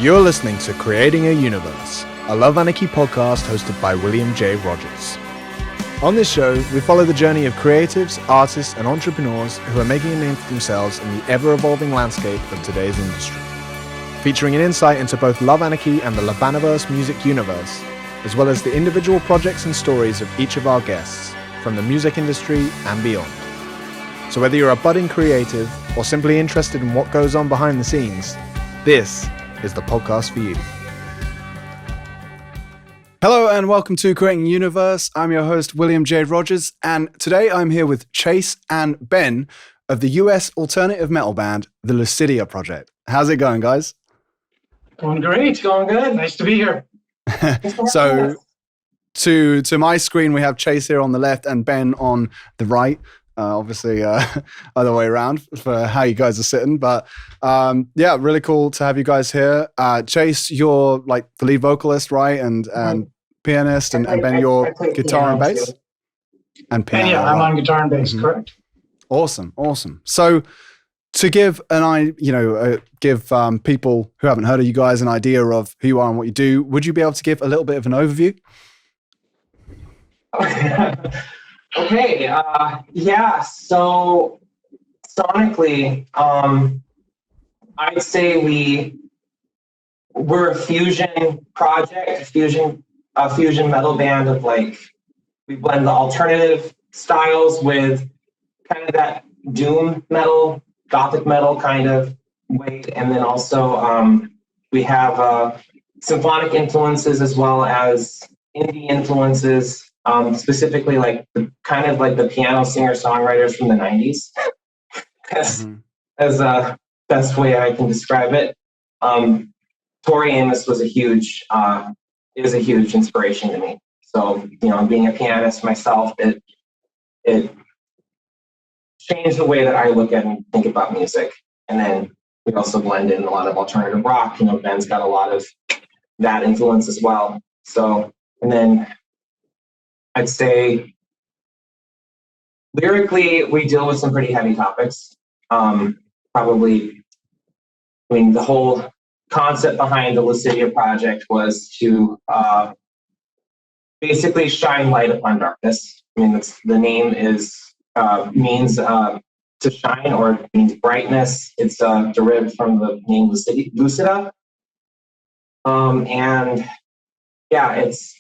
You're listening to Creating a Universe, a Love Anarchy podcast hosted by William J. Rogers. On this show, we follow the journey of creatives, artists, and entrepreneurs who are making a name for themselves in the ever-evolving landscape of today's industry. Featuring an insight into both Love Anarchy and the Lovaniverse music universe, as well as the individual projects and stories of each of our guests, from the music industry and beyond. So whether you're a budding creative or simply interested in what goes on behind the scenes, this is the podcast for you. Hello and welcome to Creating a Universe. I'm your host, William J. Rogers, and today I'm here with Chase and Ben of the US alternative metal band, the Lucidia Project. How's it going, guys? Going great, going good. Nice to be here. So to my screen, we have Chase here on the left and Ben on the right. Obviously, other way around for how you guys are sitting. But yeah, really cool to have you guys here. Chase, you're like the lead vocalist, right? And pianist, and Ben, you're guitar and bass? Too. And piano. Yeah, I'm on guitar and bass, correct. Awesome. So to give people who haven't heard of you guys an idea of who you are and what you do, would you be able to give a little bit of an overview? Okay, so sonically, I'd say we're a fusion project, a fusion metal band of we blend the alternative styles with kind of that doom metal, gothic metal kind of way, and then also we have symphonic influences as well as indie influences. Specifically the piano singer-songwriters from the 90s as a best way I can describe it. Tori Amos was a huge inspiration to me. So, being a pianist myself, it changed the way that I look at and think about music. And then we also blend in a lot of alternative rock. Ben's got a lot of that influence as well. So, and then I'd say lyrically, we deal with some pretty heavy topics. The whole concept behind the Lucidia project was to basically shine light upon darkness. The name means to shine, or it means brightness. It's derived from the name Lucida. It's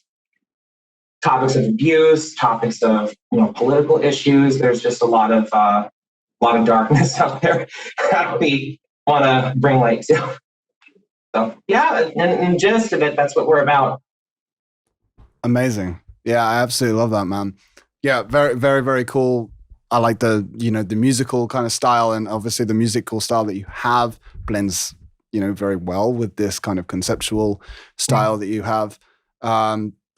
topics of abuse, topics of political issues. There's just a lot of darkness out there that we want to bring light to. So yeah, and gist of it, that's what we're about. Amazing. Yeah, I absolutely love that, man. Yeah, very, very, very cool. I like the musical kind of style, and obviously the musical style that you have blends very well with this kind of conceptual style that you have.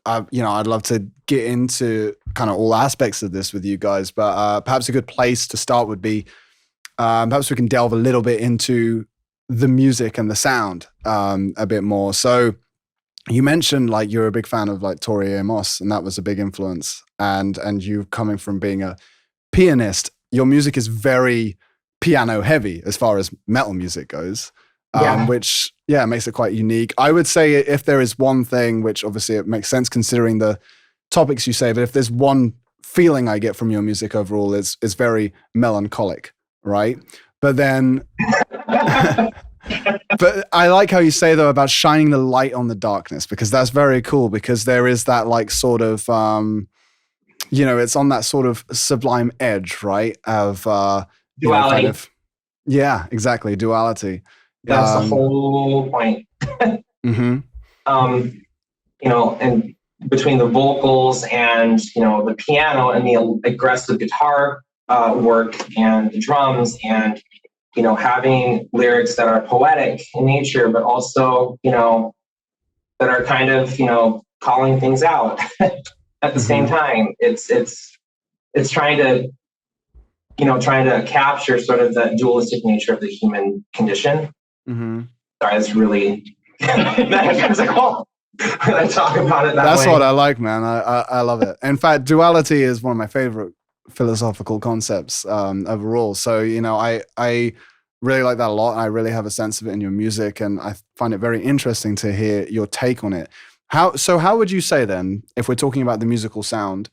I'd love to get into kind of all aspects of this with you guys, but perhaps a good place to start would be perhaps we can delve a little bit into the music and the sound a bit more. So you mentioned you're a big fan of Tori Amos, and that was a big influence. And you coming from being a pianist, your music is very piano heavy as far as metal music goes. Which makes it quite unique. I would say if there is one thing, which obviously it makes sense considering the topics you say, but if there's one feeling I get from your music overall, it's very melancholic, right? But then, but I like how you say though about shining the light on the darkness, because that's very cool, because there is that sort of, it's on that sort of sublime edge, right? Of, duality. Yeah, exactly. Duality. That's the whole point. Mm-hmm. And between the vocals and, the piano and the aggressive guitar work and the drums and, having lyrics that are poetic in nature, but also, that are kind of, calling things out at the same time. It's trying to capture sort of the dualistic nature of the human condition. Mm-hmm. Sorry, that's really metaphysical when I talk about it that way. That's what I like, man. I love it. In fact, duality is one of my favorite philosophical concepts overall. So, I Really like that a lot. I really have a sense of it in your music, and I find it very interesting to hear your take on it. How would you say then, if we're talking about the musical sound,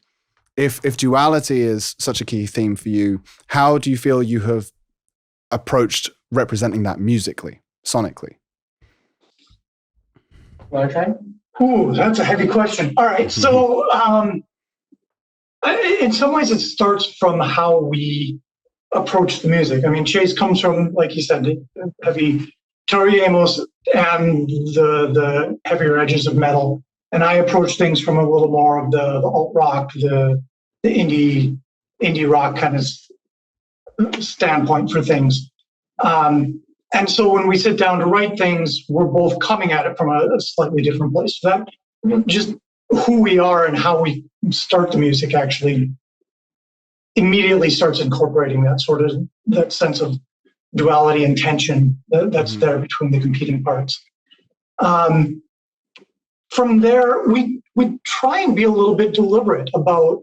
if duality is such a key theme for you, how do you feel you have approached representing that musically, sonically? Want to try? Ooh, that's a heavy question. All right. So, in some ways, it starts from how we approach the music. I mean, Chase comes from, like you said, heavy Tori Amos and the heavier edges of metal. And I approach things from a little more of the alt rock, the indie rock kind of standpoint for things. And so when we sit down to write things, we're both coming at it from a slightly different place. So that just who we are and how we start the music actually immediately starts incorporating that sense of duality and tension that's there between the competing parts. From there, we try and be a little bit deliberate about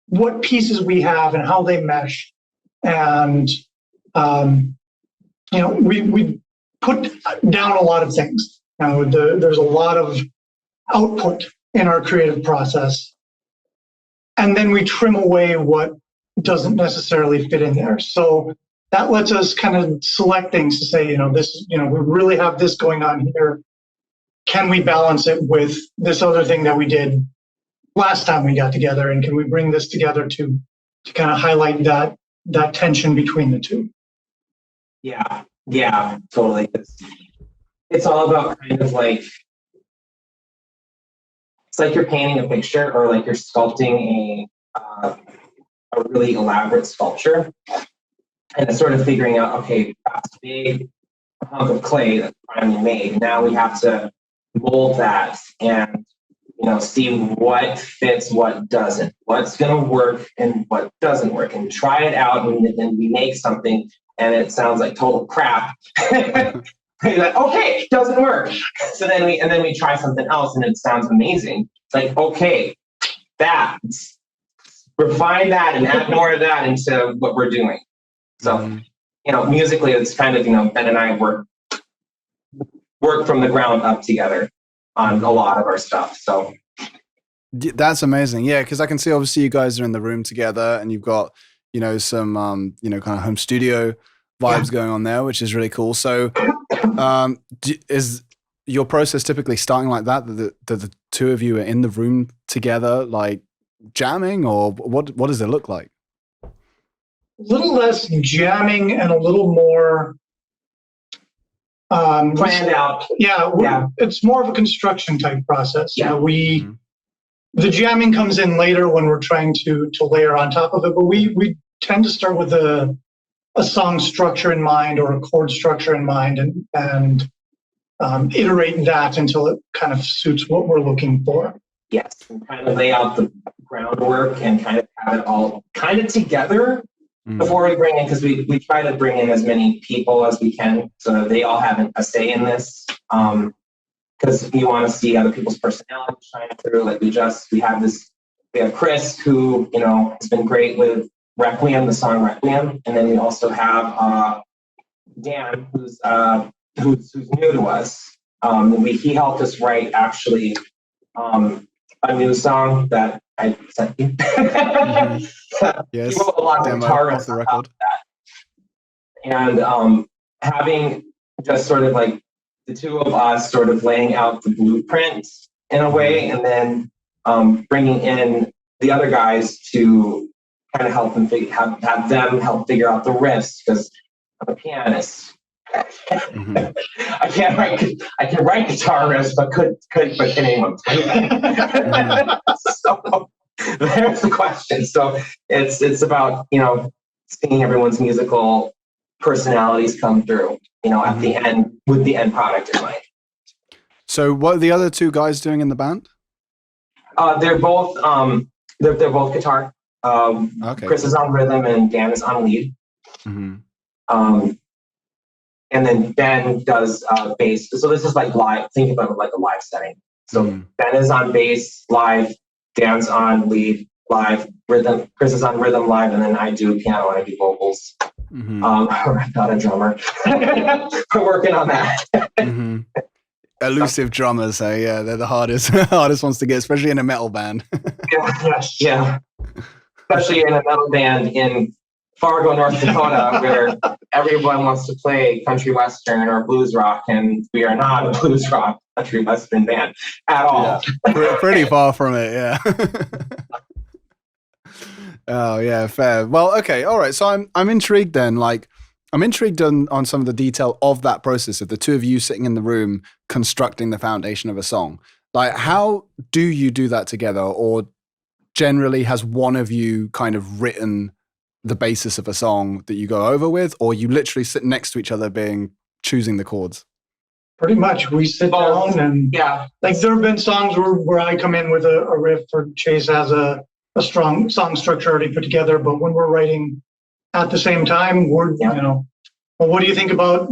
what pieces we have and how they mesh. And we put down a lot of things. There's a lot of output in our creative process, and then we trim away what doesn't necessarily fit in there. So that lets us kind of select things to say, we really have this going on here. Can we balance it with this other thing that we did last time we got together, and can we bring this together to kind of highlight that tension between the two? Yeah, totally. It's all about kind of like, it's like you're painting a picture, or like you're sculpting a really elaborate sculpture, and it's sort of figuring out, okay, that's a big hunk of clay that's finally made. Now we have to mold that and see what fits, what doesn't, what's going to work and what doesn't work, and try it out. And then we make something and it sounds like total crap. You're like, okay, it doesn't work. So then we try something else and it sounds amazing. It's like, okay, refine that and add more of that into what we're doing. So, musically, it's kind of, Ben and I work from the ground up together on a lot of our stuff. So that's amazing. Yeah, because I can see obviously you guys are in the room together, and you've got some kind of home studio vibes going on there, which is really cool. So is your process typically starting like that? The two of you are in the room together, like jamming, or what does it look like? A little less jamming and a little more planned out. Yeah. It's more of a construction type process. Yeah. The jamming comes in later when we're trying to layer on top of it, but we tend to start with a song structure in mind or a chord structure in mind, and iterate that until it kind of suits what we're looking for. Yes, and kind of lay out the groundwork and kind of have it all kind of together before we bring in, because we try to bring in as many people as we can so that they all have a say in this. Because you want to see other people's personalities shine through. Like we have Chris, who has been great with Requiem, the song Requiem, and then we also have Dan, who's new to us. He helped us write actually a new song that I sent you. Yes, he wrote a lot of guitar off the record. And having just sort of like the two of us sort of laying out the blueprint in a way, and then bringing in the other guys to kind of help them have them help figure out the riffs, because I'm a pianist. I can write guitar riffs, but can't name them. So there's the question. So it's about seeing everyone's musical personalities come through, at the end, with the end product in mind. So what are the other two guys doing in the band? They're both they're both guitar. Okay. Chris is on rhythm and Dan is on lead. And then Ben does bass. So this is like live. Think about it like a live setting. So Ben is on bass live, Dan's on lead live, rhythm. Chris is on rhythm live, and then I do piano and I do vocals. I'm not a drummer. We're working on that. Elusive drummers, so yeah, they're the hardest ones to get, especially in a metal band. Yeah. Especially in a metal band in Fargo, North Dakota, where everyone wants to play country western or blues rock, and we are not a blues rock country western band at all. Yeah, pretty far from it, yeah. Oh yeah, fair. Well, okay, all right. So I'm intrigued then. Like, I'm intrigued on some of the detail of that process of the two of you sitting in the room constructing the foundation of a song. Like, how do you do that together? Or generally has one of you kind of written the basis of a song that you go over with, or you literally sit next to each other choosing the chords? Pretty much. We sit down and like there have been songs where I come in with a riff, or Chase has a strong song structure already put together, but when we're writing at the same time, we're, well, what do you think about,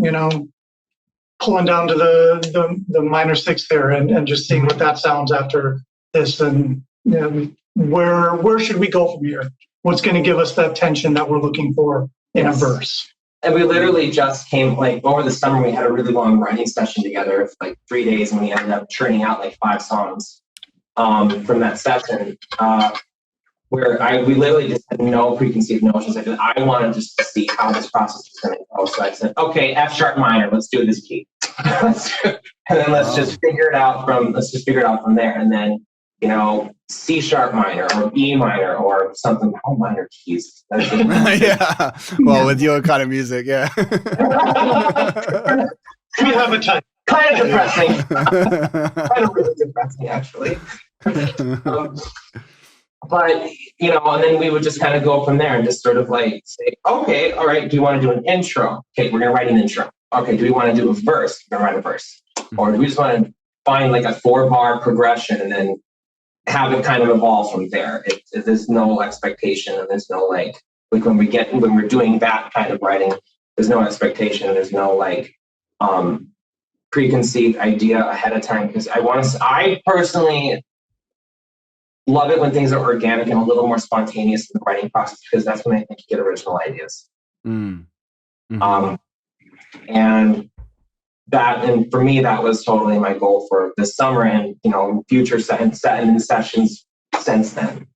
pulling down to the minor sixth there and just seeing what that sounds after this, and where should we go from here? What's going to give us that tension that we're looking for in a verse? And we literally just came, like, over the summer, we had a really long writing session together for like 3 days, and we ended up churning out like 5 songs from that session. Where we literally just had no preconceived notions. I wanted just to see how this process was going to go. So I said, okay, F sharp minor, let's do this key. And then let's just figure it out from there. And then, C sharp minor or E minor or something, all minor keys. Yeah. Well, with your kind of music, yeah. We have a time. Kind of depressing. Kind of really depressing, actually. But, and then we would just kind of go from there and just sort of like say, okay, all right, do you want to do an intro? Okay, we're going to write an intro. Okay, do we want to do a verse? We're going to write a verse. Or do we just want to find like a 4-bar progression and then have it kind of evolve from there? There's no expectation, and there's no like when we're doing that kind of writing, there's no expectation. There's no like preconceived idea ahead of time, because I personally love it when things are organic and a little more spontaneous in the writing process, because that's when I think you get original ideas. And for me, that was totally my goal for this summer, and future sessions since then.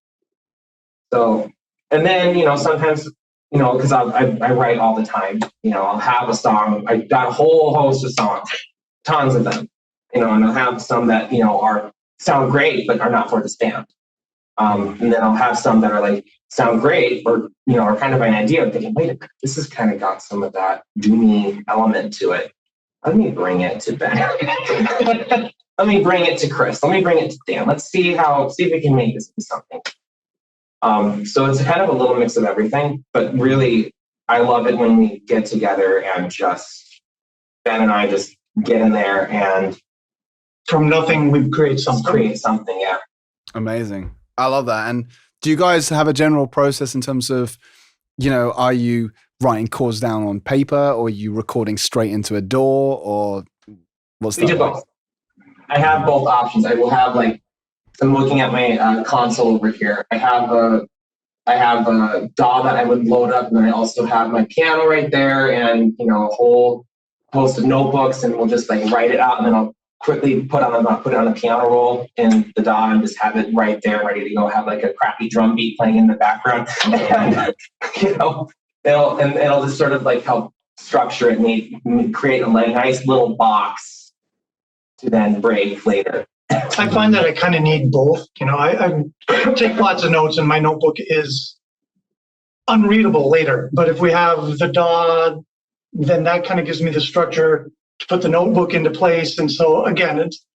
So, and then sometimes because I write all the time. I'll have a song. I got a whole host of songs, tons of them. And I'll have some that sound great but are not for this band. And then I'll have some that are like sound great or are kind of an idea. I'm thinking, wait a minute, this has kind of got some of that doomy element to it. Let me bring it to Ben. Let me bring it to Chris. Let me bring it to Dan. Let's see if we can make this be something. So it's kind of a little mix of everything, but really I love it when we get together and just Ben and I just get in there and from nothing we create something. Yeah. Amazing. I love that. And do you guys have a general process in terms of, are you writing chords down on paper, or are you recording straight into a DAW, or what's that? We do both. I have both options. I will have I'm looking at my console over here. I have a DAW that I would load up, and then I also have my piano right there, and a whole host of notebooks, and we'll just write it out, and then I'll quickly put it on a piano roll in the DAW and just have it right there, ready to go. Have a crappy drum beat playing in the background, and it'll just sort of help structure it and create a nice little box to then break later. I find that I kind of need both. I take lots of notes, and my notebook is unreadable later. But if we have the DAW, then that kind of gives me the structure to put the notebook into place. And so again, it's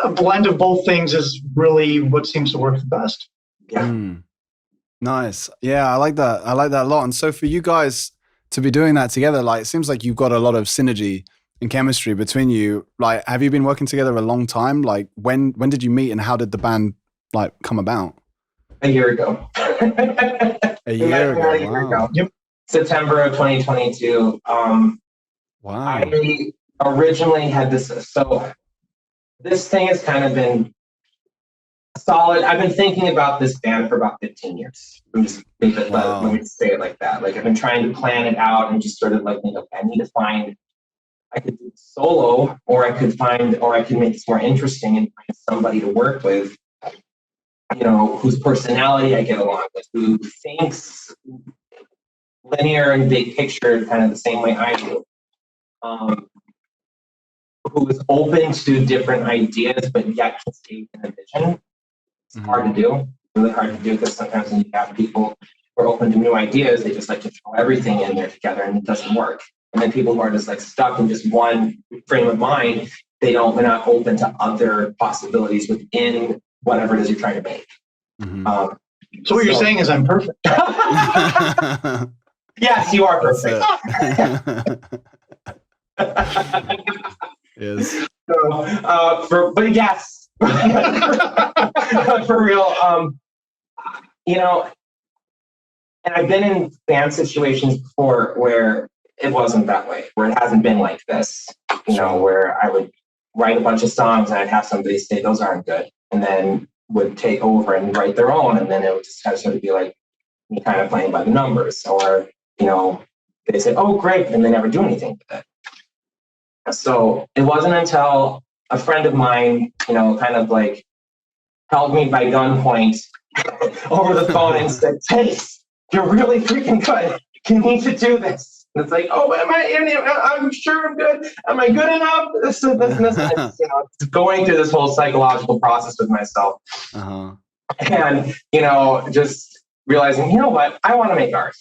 a blend of both things is really what seems to work the best. Yeah. Nice. Yeah, I like that. I like that a lot. And so for you guys to be doing that together, it seems like you've got a lot of synergy and chemistry between you. Have you been working together a long time? When did you meet, and how did the band come about? A year ago. A year ago. Yep. September of 2022. Wow. I originally had this. So this thing has kind of been solid. I've been thinking about this band for about 15 years. Let me say it like that. Like I've been trying to plan it out and just sort of like, okay, I need to find, I could do solo, or I could make this more interesting and find somebody to work with, whose personality I get along with, who thinks linear and big picture kind of the same way I do. Who is open to different ideas, but yet can stay in a vision. It's hard to do, really hard to do, because sometimes when you have people who are open to new ideas, they just like to throw everything in there together and it doesn't work. And then people who are just like stuck in just one frame of mind, they're not open to other possibilities within whatever it is you're trying to make. So what you're saying is I'm perfect. Yes, you are perfect. Yes. But yes, for real. And I've been in band situations before where it wasn't that way, where it hasn't been like this. Where I would write a bunch of songs and I'd have somebody say those aren't good, and then would take over and write their own, and then it would just kind of sort of be like me kind of playing by the numbers, or they say, "Oh, great," and they never do anything with it. So it wasn't until a friend of mine, kind of like held me by gunpoint over the phone and said, "Chase, you're really freaking good. You need to do this." And it's like, "Oh, I'm sure I'm good. Am I good enough?" This. And it's going through this whole psychological process with myself. And, just realizing, you know what? I want to make art.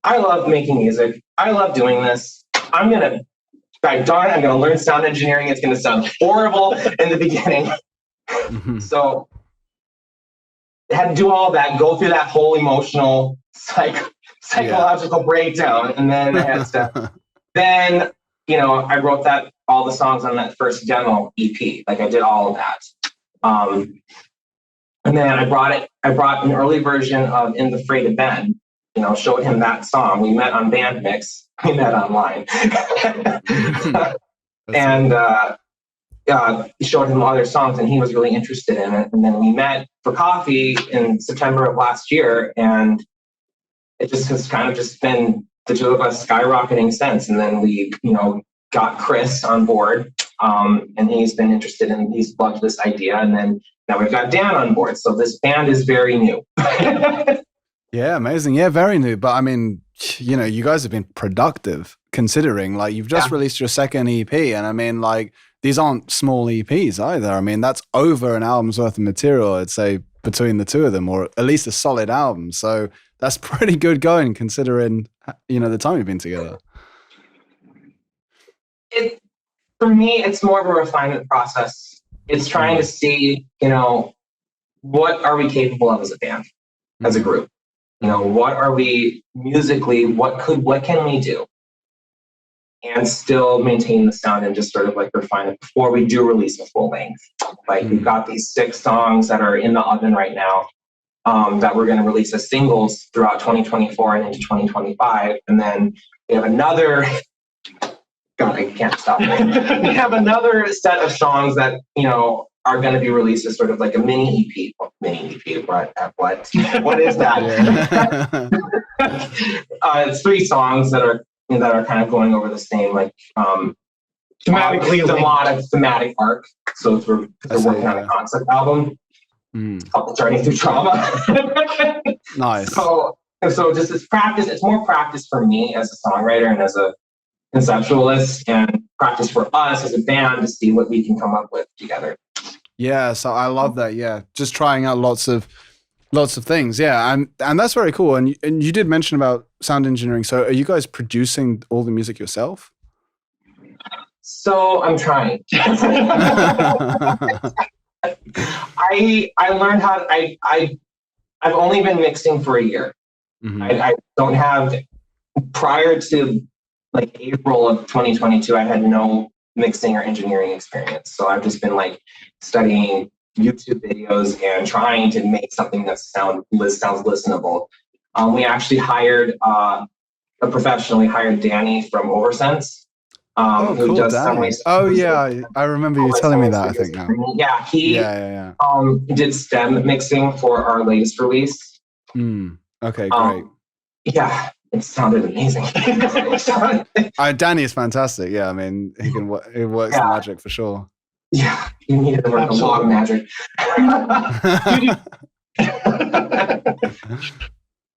I love making music. I love doing this. I'm going to learn sound engineering. It's going to sound horrible in the beginning. So I had to do all that, go through that whole emotional, psychological breakdown. And then I had to, I wrote all the songs on that first demo EP. Like I did all of that. And then I brought an early version of In the Fray to Ben, showed him that song. We met on Bandmix. We met online. And showed him other songs, and he was really interested in it. And then we met for coffee in September of last year, and it just has kind of just been the two of us skyrocketing since. And then we, got Chris on board, and he's been interested in, he's loved this idea. And then now we've got Dan on board. So this band is very new. Yeah, amazing. Yeah, very new. But I mean, you guys have been productive considering, like, you've just released your second EP. And I mean, like, these aren't small EPs either. I mean, that's over an album's worth of material, I'd say, between the two of them, or at least a solid album. So that's pretty good going considering, the time you've been together. For me, it's more of a refinement process. It's trying to see, what are we capable of as a band, as a group? What are we musically, what can we do? And still maintain the sound and just sort of like refine it before we do release a full length. Like we've got these 6 songs that are in the oven right now, that we're going to release as singles throughout 2024 and into 2025. And then we have another, God, I can't stop. We have another set of songs that, are going to be released as sort of like a mini EP. What is that? It's 3 songs that are kind of going over the same, like, thematic arc. So we're working on a concept album called Journey Through Trauma. Nice. So just it's practice. It's more practice for me as a songwriter and as a conceptualist, and practice for us as a band to see what we can come up with together. Yeah, so I love that. Yeah, just trying out lots of things. Yeah, and that's very cool. And you did mention about sound engineering. So are you guys producing all the music yourself? So I'm trying. I learned how. I've only been mixing for a year. I don't have, prior to like April of 2022, I had no mixing or engineering experience. So I've just been like studying YouTube videos and trying to make something that sounds listenable. We actually hired, professionally hired Danny from Oversense who cool, does Danny. some Oh yeah, I remember you telling me that. I think now. Yeah, he Yeah. did stem mixing for our latest release. Okay, great. Yeah, it sounded amazing. Danny is fantastic. Yeah, I mean, he works the magic for sure. Yeah, you need to work a lot of magic.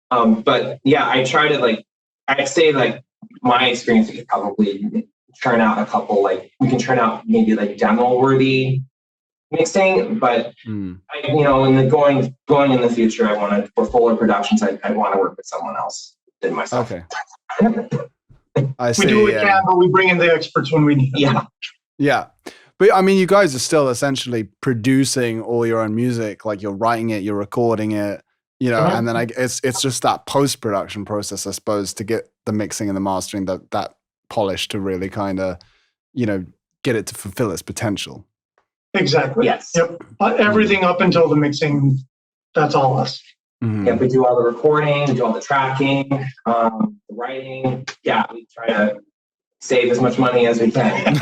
But yeah, I try to I'd say my experience, we could probably turn out a couple, we can turn out maybe demo worthy mixing, but in the going in the future, I want to, for fuller productions, I want to work with someone else than myself. Okay. I see. We do what we can, but we bring in the experts when we need them. Yeah. But I mean, you guys are still essentially producing all your own music, like you're writing it, you're recording it, and then it's just that post-production process, I suppose, to get the mixing and the mastering, that polish to really kind of, get it to fulfill its potential. Exactly. Yes. Yep. Everything up until the mixing, that's all us. Mm-hmm. Yeah, we do all the recording, we do all the tracking, the writing. Yeah, we try to save as much money as we can.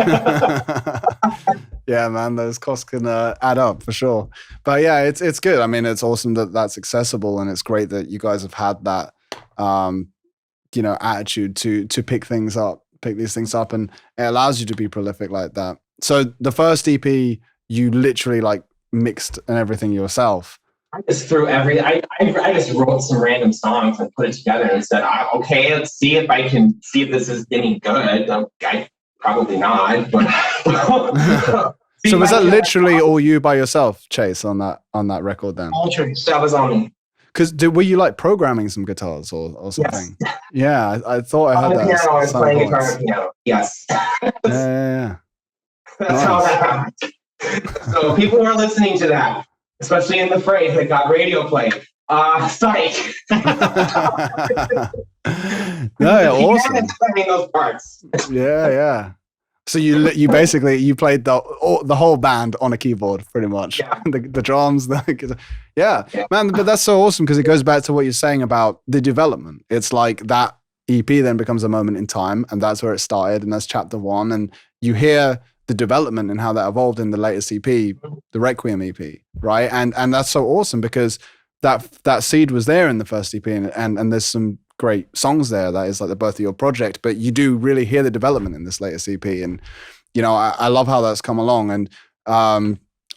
Yeah, man, those costs can add up for sure. But yeah, it's good. I mean, it's awesome that that's accessible, and it's great that you guys have had that, attitude to pick these things up, and it allows you to be prolific like that. So the first EP, you literally mixed and everything yourself. I just threw I just wrote some random songs and put it together and said, okay, let's see if I can see if this is any good. Probably not, but so was that literally all you by yourself, Chase, on that record then? All Chase. That was on me. Because were you programming some guitars or something? Yes. Yeah, I thought I heard that. Piano, I was playing guitar and piano. Yes. Yeah. That's how that happened. So people who are listening to that, especially in the phrase that got radio play, psych. No, awesome. Playing those parts. Yeah. So you basically played the whole band on a keyboard, pretty much. Yeah. the drums, yeah, man. But that's so awesome because it goes back to what you're saying about the development. It's like that EP then becomes a moment in time, and that's where it started, and that's chapter 1. And you hear the development and how that evolved in the latest EP, the Requiem EP, right? And that's so awesome because that seed was there in the first EP, and there's some great songs there that is the birth of your project, but you do really hear the development in this latest EP, and I love how that's come along. And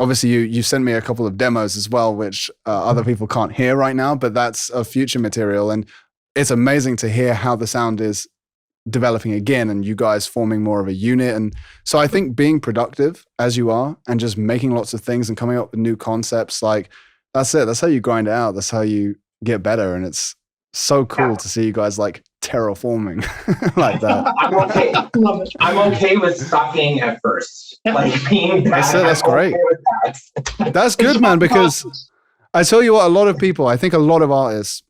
obviously you sent me a couple of demos as well, which other people can't hear right now, but that's a future material, and it's amazing to hear how the sound is developing again and you guys forming more of a unit. And so I think being productive as you are and just making lots of things and coming up with new concepts, that's it. That's how you grind it out. That's how you get better. And it's so cool to see you guys terraforming like that. I'm okay with sucking at first. Being bad. That's great. That's good, man, because I tell you what, a lot of people, I think a lot of artists,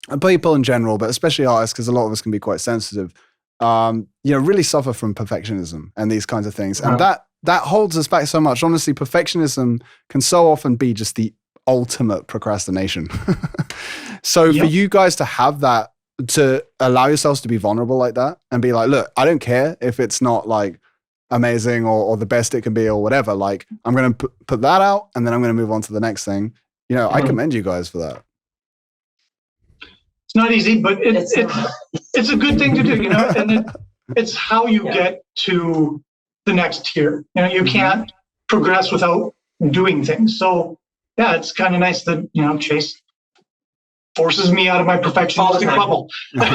and people in general, but especially artists, because a lot of us can be quite sensitive, really suffer from perfectionism and these kinds of things. And that holds us back so much. Honestly, perfectionism can so often be just the ultimate procrastination. So for you guys to have that, to allow yourselves to be vulnerable like that and be look, I don't care if it's not amazing or the best it can be or whatever. I'm going to put that out and then I'm going to move on to the next thing. I commend you guys for that. It's not easy, but it's a good thing to do, and it's how you get to the next tier. You can't progress without doing things. So yeah, it's kind of nice that, Chase forces me out of my perfectionistic bubble. My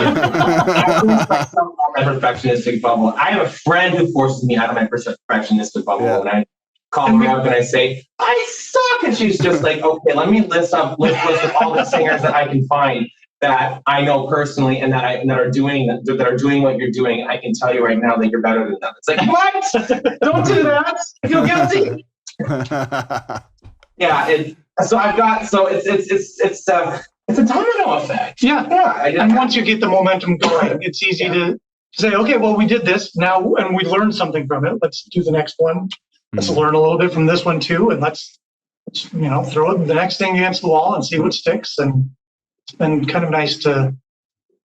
perfectionistic bubble. I have a friend who forces me out of my perfectionistic bubble, and I call her up and I say, I suck, and she's just like, okay, let me list up all the singers that I can find that I know personally and that are doing what you're doing. I can tell you right now that you're better than them. It's like, what? Don't do that. I feel guilty. Yeah. It's a domino effect. Yeah. And once you get the momentum going, it's easy to say, okay, well, we did this now and we learned something from it. Let's do the next one. Let's learn a little bit from this one too. And let's throw the next thing against the wall and see what sticks. And it's been kind of nice to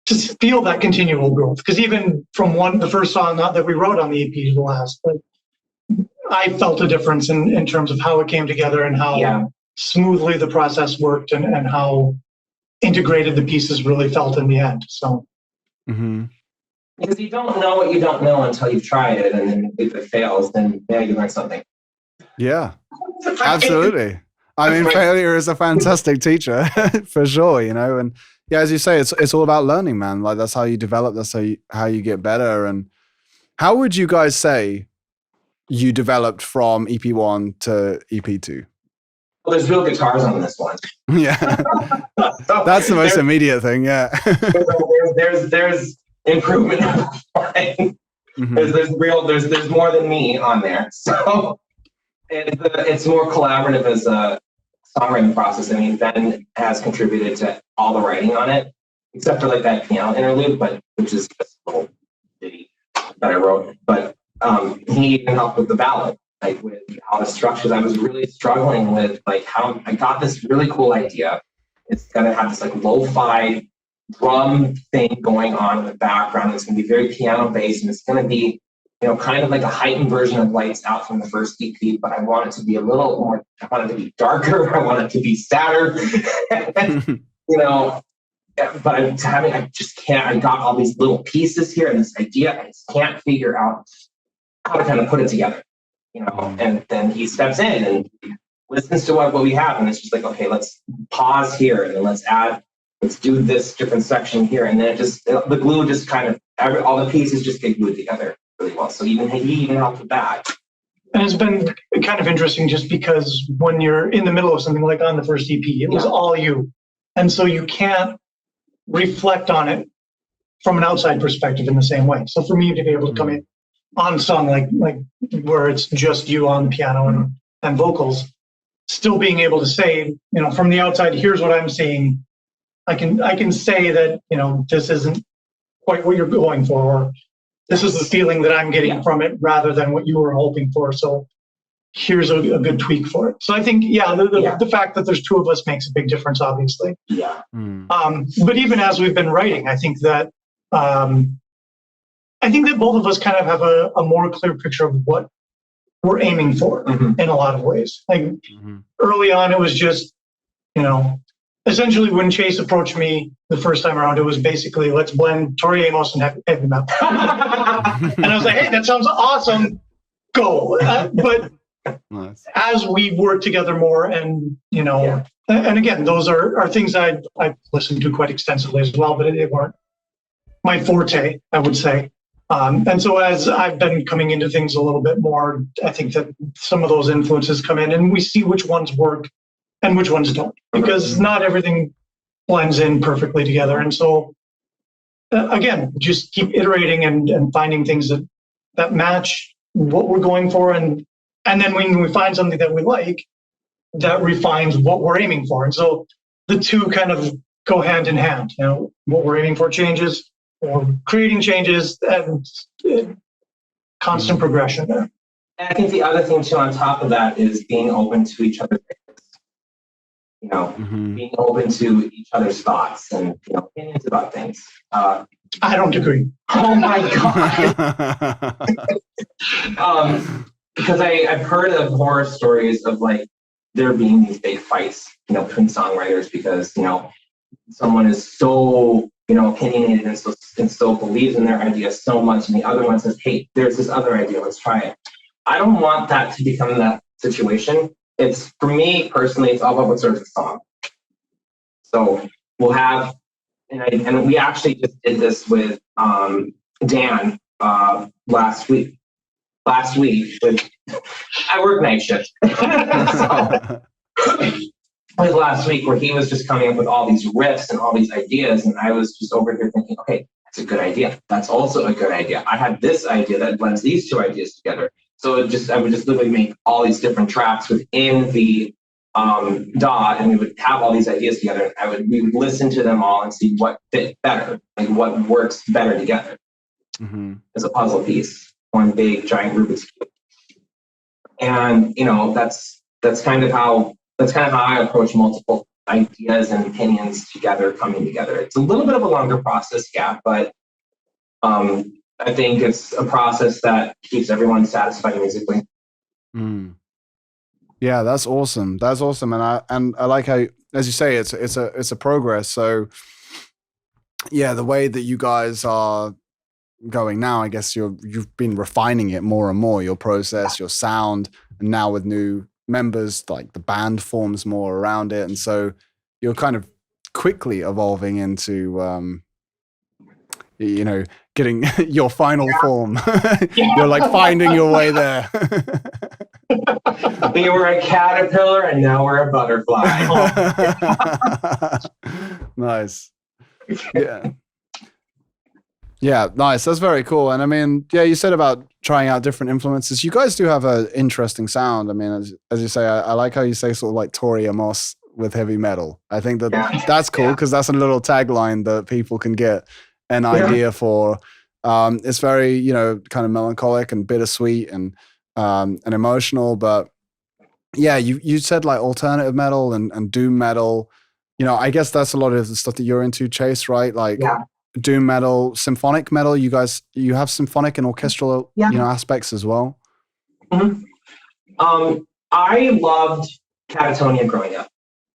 to feel that continual growth. Because even from the first song that we wrote on the EP to the last, I felt a difference in terms of how it came together and how smoothly the process worked and how integrated the pieces really felt in the end. So, because you don't know what you don't know until you've tried it, and then if it fails, then you learn something. Yeah, absolutely. I mean, failure is a fantastic teacher for sure, you know. And yeah, as you say, it's all about learning, man. Like that's how you develop. That's how you get better. And how would you guys say you developed from EP1 to EP2? Well, there's real guitars on this one. Yeah, that's the most immediate thing. Yeah, there's improvement. There's more than me on there. So it's more collaborative as a songwriting process. I mean, Ben has contributed to all the writing on it, except for like that piano interlude, which is just a little ditty that I wrote. But he even helped with the ballad, like with how the structures. I was really struggling with like how I got this really cool idea. It's gonna have this like lo-fi drum thing going on in the background. It's gonna be very piano based, and it's gonna be, you know, kind of like a heightened version of Lights Out from the first EP, but I want it to be a little more, I want it to be darker, I want it to be sadder, you know, but I just can't, I got all these little pieces here and this idea, I just can't figure out how to kind of put it together, you know, and then he steps in and listens to what we have, and it's just like, okay, let's pause here, and then let's do this different section here, and then the glue just kind of, all the pieces just get glued together really well. So he even helped with that. And it's been kind of interesting just because when you're in the middle of something like on the first EP, it was all you. And so you can't reflect on it from an outside perspective in the same way. So for me to be able to come in on a song like where it's just you on the piano and vocals, still being able to say, you know, from the outside, here's what I'm seeing. I can say that, you know, this isn't quite what you're going for, or this is the feeling that I'm getting from it rather than what you were hoping for. So here's a good tweak for it. So I think, the fact that there's two of us makes a big difference, obviously. Yeah. But even as we've been writing, I think that both of us kind of have a more clear picture of what we're aiming for in a lot of ways. Like early on, it was just, you know, essentially when Chase approached me the first time around, it was basically, let's blend Tori Amos and heavy metal. And I was like, hey, that sounds awesome. Go. But nice. As we work together more and, you know, and again, those are things I listened to quite extensively as well, but they weren't my forte, I would say. And so as I've been coming into things a little bit more, I think that some of those influences come in and we see which ones work and which ones don't, because not everything blends in perfectly together. And so, again, just keep iterating and finding things that match what we're going for. And then when we find something that we like, that refines what we're aiming for. And so the two kind of go hand in hand. You know, what we're aiming for changes, or creating changes, and constant progression there. And I think the other thing too on top of that is being open to each other's ideas. You know, being open to each other's thoughts and, you know, opinions about things. I don't agree. Oh my God. Because I've heard of horror stories of like there being these big fights, you know, between songwriters because, you know, someone is so, you know, opinionated and so believes in their idea so much, and the other one says, hey, there's this other idea, let's try it. I don't want that to become that situation. It's, for me personally, it's all about what serves the song. So we'll have, and we actually just did this with Dan last week. With, I work night shift. Like last week, where he was just coming up with all these riffs and all these ideas, and I was just over here thinking, okay, that's a good idea. That's also a good idea. I had this idea that blends these two ideas together. So I would just literally make all these different tracks within the DAW, and we would have all these ideas together. We would listen to them all and see what fit better, like what works better together as a puzzle piece, one big giant Rubik's Cube. And you know, that's kind of how I approach multiple ideas and opinions coming together. It's a little bit of a longer process, yeah, but I think it's a process that keeps everyone satisfied musically. Yeah, that's awesome. That's awesome, and I like how, as you say, it's a progress. So, yeah, the way that you guys are going now, I guess you've been refining it more and more. Your process, your sound, and now with new members, like the band forms more around it, and so you're kind of quickly evolving into, getting your final form. You're like finding your way there. We were a caterpillar and now we're a butterfly. Nice. Yeah, nice. That's very cool. And I mean, yeah, you said about trying out different influences. You guys do have an interesting sound. I mean, as you say, I like how you say sort of like Tori Amos with heavy metal. I think that's cool because that's a little tagline that people can get an idea for. It's very, kind of melancholic and bittersweet and emotional. But yeah, you said like alternative metal and doom metal. I guess that's a lot of the stuff that you're into, Chase, right? Like doom metal, symphonic metal. You have symphonic and orchestral, aspects as well. Mm-hmm. I loved Katatonia growing up.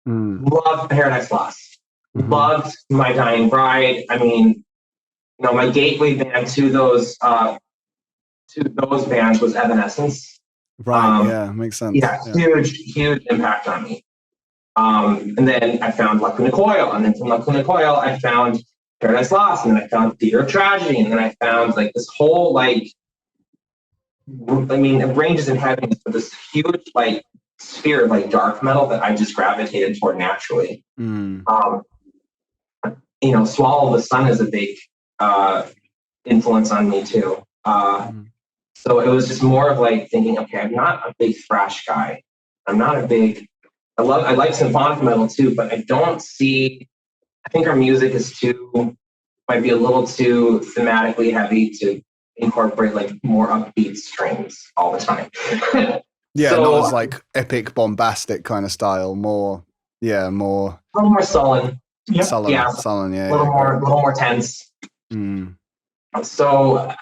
Loved Paradise Lost. Loved My Dying Bride. I mean, my gateway band to those bands was Evanescence. Right. Yeah, makes sense. Yeah, huge impact on me. And then I found Lacuna Coil, and then from Lacuna Coil, I found Paradise Lost, and then I found Theater of Tragedy, and then I found like this whole it ranges in heaviness, but this huge sphere of dark metal that I just gravitated toward naturally. Swallow the Sun is a big influence on me too. So it was just more of thinking, okay, I'm not a big thrash guy. I'm not a big. I like symphonic metal too, but I think our music might be a little too thematically heavy to incorporate more upbeat strings all the time. Yeah, so, not as epic, bombastic kind of style. More. A little more sullen. Yep. Sullen. Yeah, a little more tense. So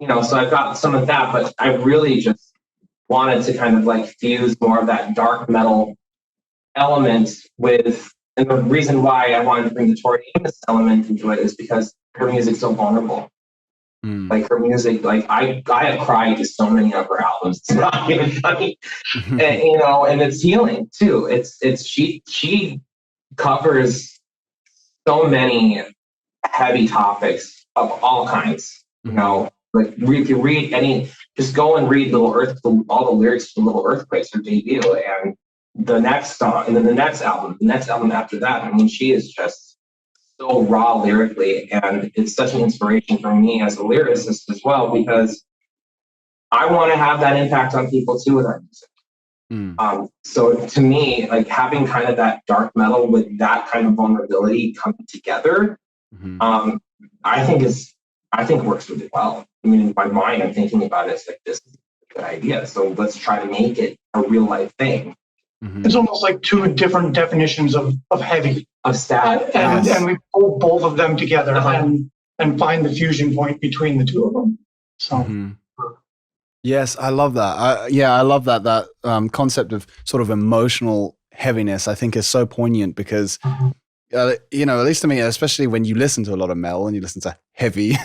so I've got some of that, but I really just wanted to kind of fuse more of that dark metal element with. And the reason why I wanted to bring the Tori Amos element into it is because her music's so vulnerable. Her music, I have cried to so many of her albums. It's not even funny, and it's healing too. She covers so many heavy topics of all kinds. If you read just go and read all the lyrics from Little Earthquakes, her debut, and the next song, and then the next album after that. I mean, she is just so raw lyrically, and it's such an inspiration for me as a lyricist as well, because I want to have that impact on people too with our music. So to me, having kind of that dark metal with that kind of vulnerability coming together, I think works really well. I mean, in my mind, I'm thinking about it, it's this is a good idea. So let's try to make it a real life thing. It's almost like two different definitions of heavy. Of static. And we pull both of them together and find the fusion point between the two of them. So. Yes, I love that. I love that concept of sort of emotional heaviness. I think is so poignant because, at least to me, especially when you listen to a lot of metal and you listen to heavy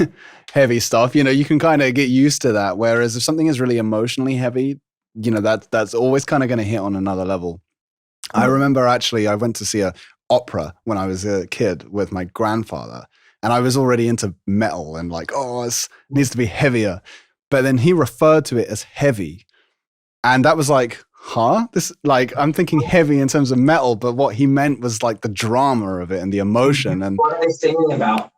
stuff, you can kind of get used to that. Whereas if something is really emotionally heavy, that's always kind of going to hit on another level. I remember actually I went to see a opera when I was a kid with my grandfather, and I was already into metal and it needs to be heavier. But then he referred to it as heavy. And that was this, I'm thinking heavy in terms of metal, but what he meant was the drama of it and the emotion. And what are they singing about?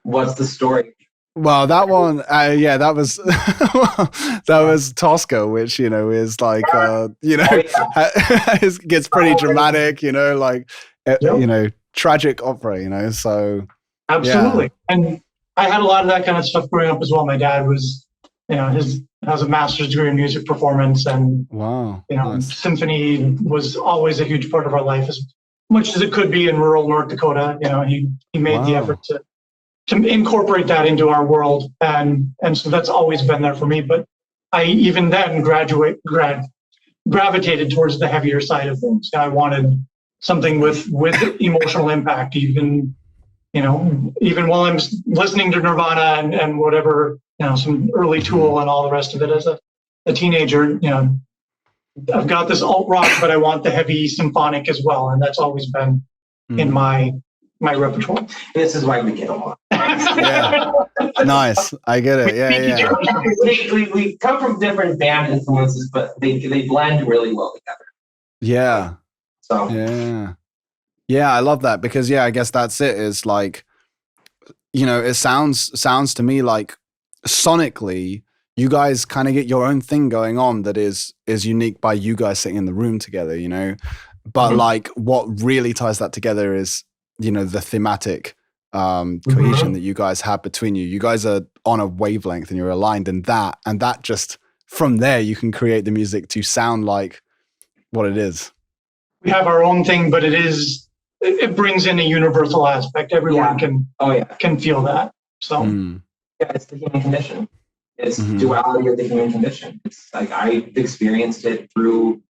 What's the story? Well, that one, that was that was Tosca, which is it gets pretty dramatic, tragic opera, so absolutely. Yeah. And I had a lot of that kind of stuff growing up as well. My dad was has a master's degree in music performance, and Wow. Nice. Symphony was always a huge part of our life, as much as it could be in rural North Dakota. He made the effort to incorporate that into our world, and so that's always been there for me. But I even then gravitated towards the heavier side of things. I wanted something with emotional impact, even while I'm listening to Nirvana and whatever, some early Tool and all the rest of it as a teenager. I've got this alt rock, but I want the heavy symphonic as well, and that's always been in my repertoire. This is why we get along. Yeah. Nice. I get it. Yeah. We come from different band influences, but they blend really well together. Yeah. So yeah, I love that, because I guess that's it. Is like, it sounds to me like sonically, you guys kind of get your own thing going on that is unique by you guys sitting in the room together, But like, what really ties that together is, the thematic cohesion that you guys have between you. You guys are on a wavelength and you're aligned in that. And that just, from there, you can create the music to sound like what it is. We have our own thing, but it brings in a universal aspect. Everyone can feel that. So it's the human condition. It's duality of the human condition. It's like I experienced it through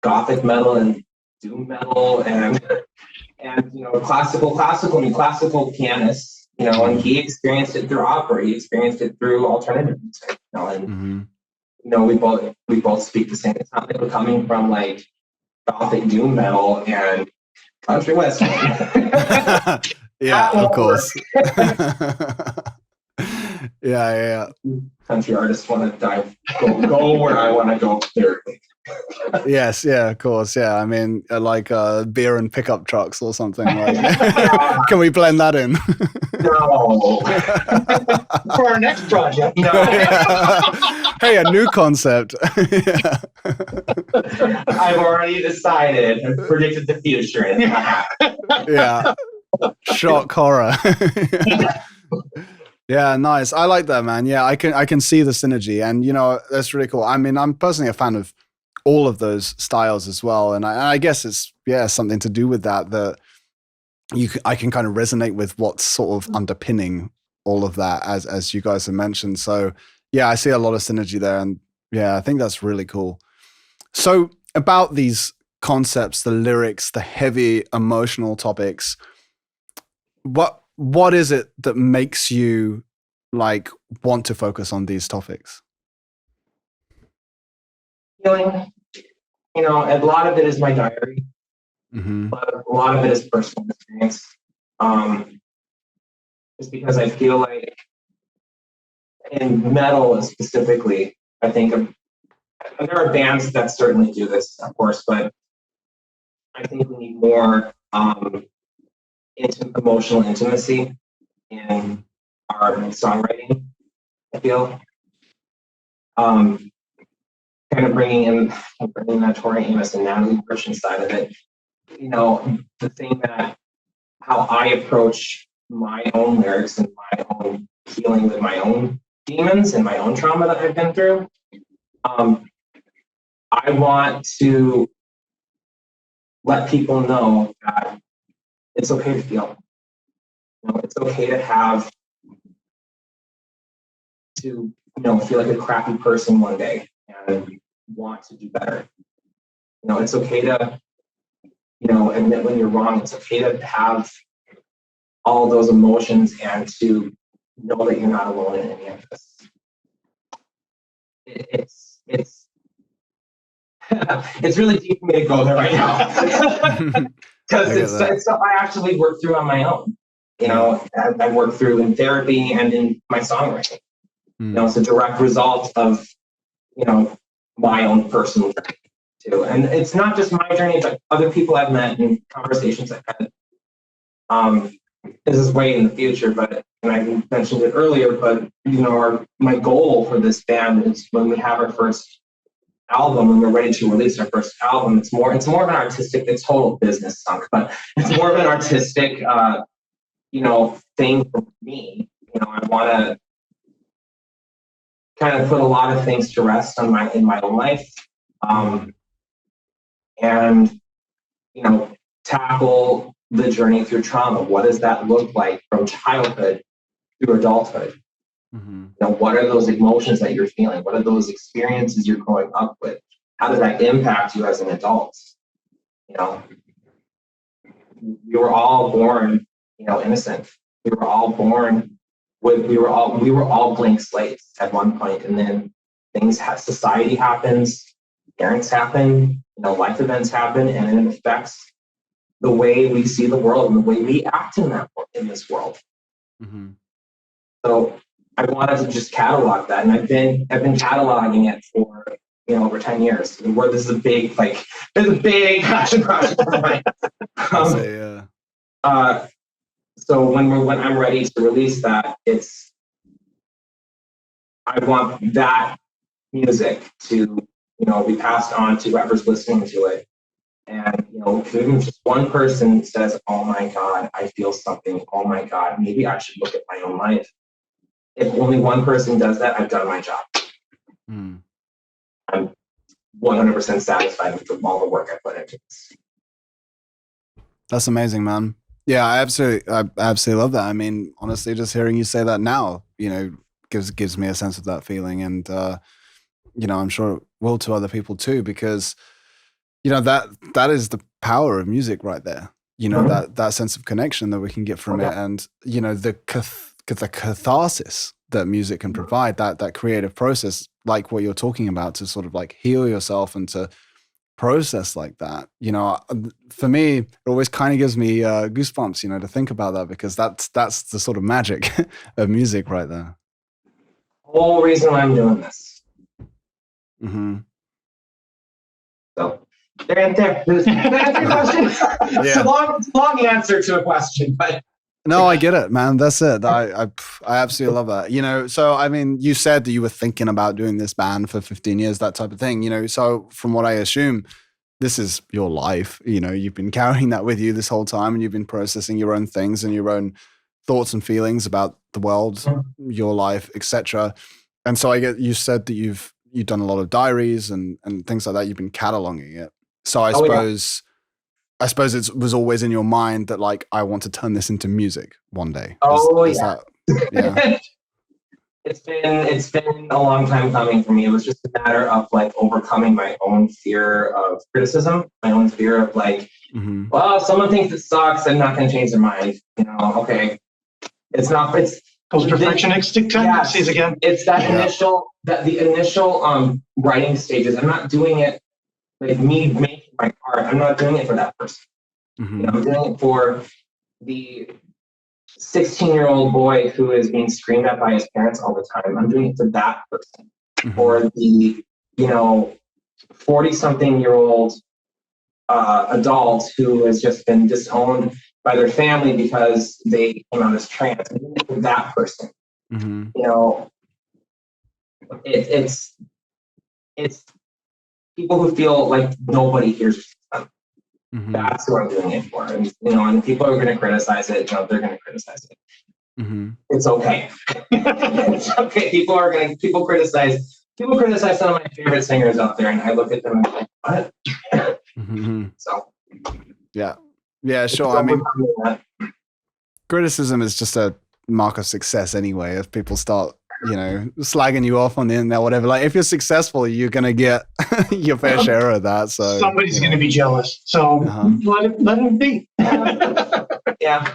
gothic metal and doom metal and classical pianists, and he experienced it through opera. He experienced it through alternative music, and we both speak the same. It's not like we're coming from like gothic doom metal and country western. Yeah, of course. Yeah. Country artists want to go where I want to go lyrically. Yes, yeah, of course, yeah. I mean, like beer and pickup trucks or something. Like, can we blend that in? No. For our next project. No. Hey, a new concept. I've already decided and predicted the future. Yeah. Shock horror. Yeah, nice. I like that, man. Yeah, I can see the synergy, and that's really cool. I mean, I'm personally a fan of all of those styles as well, and I guess it's something to do with that I can kind of resonate with what's sort of underpinning all of that, as you guys have mentioned. So I see a lot of synergy there, and I think that's really cool. So about these concepts, the lyrics, the heavy emotional topics, what is it that makes you like want to focus on these topics? Feeling, a lot of it is my diary, but a lot of it is personal experience. Just because I feel like in metal specifically, I think there are bands that certainly do this, of course, but I think we need more emotional intimacy in our songwriting. I feel kind of bringing that Tori Amos and Natalie Christian side of it. The thing that how I approach my own lyrics and my own healing with my own demons and my own trauma that I've been through. I want to let people know that it's okay to feel. It's okay to have to feel like a crappy person one day and want to do better. It's okay to admit when you're wrong. It's okay to have all those emotions and to know that you're not alone in any of this. It's really deep for me to go there right now because it's stuff I actually work through on my own. I work through in therapy and in my songwriting. It's a direct result of my own personal journey too, and it's not just my journey, but other people I've met and conversations I've had. This is way in the future, and I mentioned it earlier, but my goal for this band is when we have our first album, when we're ready to release our first album, it's more of an artistic, it's total business sunk, but it's more of an artistic thing for me. I want to kind of put a lot of things to rest in my own life, and tackle the journey through trauma. What does that look like from childhood through adulthood? What are those emotions that you're feeling? What are those experiences you're growing up with? How does that impact you as an adult? We were all born, innocent. We were all born we were all blank slates at one point, and then society happens, parents happen, life events happen, and it affects the way we see the world and the way we act in this world. So I wanted to just catalog that, and I've been cataloging it for over 10 years. Where this is a big passion project of mine. So when I'm ready to release that, I want that music to be passed on to whoever's listening to it. And if even just one person says, "Oh my God, I feel something. Oh my God, maybe I should look at my own life." If only one person does that, I've done my job. I'm 100% satisfied with all the work I put into this. That's amazing, man. Yeah, I absolutely love that. I mean, honestly, just hearing you say that now, gives me a sense of that feeling, and I'm sure it will to other people too, because that is the power of music right there. That sense of connection that we can get from it, and the catharsis that music can provide, that creative process, like what you're talking about, to sort of like heal yourself and to process like that. For me, it always kind of gives me goosebumps, to think about that, because that's the sort of magic of music right there. Whole reason why I'm doing this. So there. That's your question. It's a long answer to a question, but no, I get it, man. That's it. I absolutely love that. So I mean, you said that you were thinking about doing this band for 15 years, that type of thing. So from what I assume, this is your life. You've been carrying that with you this whole time, and you've been processing your own things and your own thoughts and feelings about the world, your life, etc. And so you said that you've done a lot of diaries and things like that. You've been cataloging it. So I suppose it was always in your mind that, like, I want to turn this into music one day. Yeah. It's been a long time coming for me. It was just a matter of like overcoming my own fear of criticism, my own fear of like, well, if someone thinks it sucks, I'm not going to change their mind. Okay. It's those perfectionistic tendencies again. It's the initial writing stages. I'm not doing it like me making my art. I'm not doing it for that person. I'm doing it for the 16-year-old boy who is being screamed at by his parents all the time. I'm doing it for that person. Or the 40-something-year-old adult who has just been disowned by their family because they came out as trans. I'm doing it for that person. It's people who feel like nobody hears them. That's who I'm doing it for. And and people are going to criticize it. They're going to criticize it. It's okay. It's okay. People criticize some of my favorite singers out there, and I look at them and I'm like, what? So yeah, sure. I mean, criticism is just a mark of success anyway. If people start slagging you off on the internet, whatever. Like, if you're successful, you're gonna get your fair share of that. So somebody's gonna be jealous. So let it be. Yeah.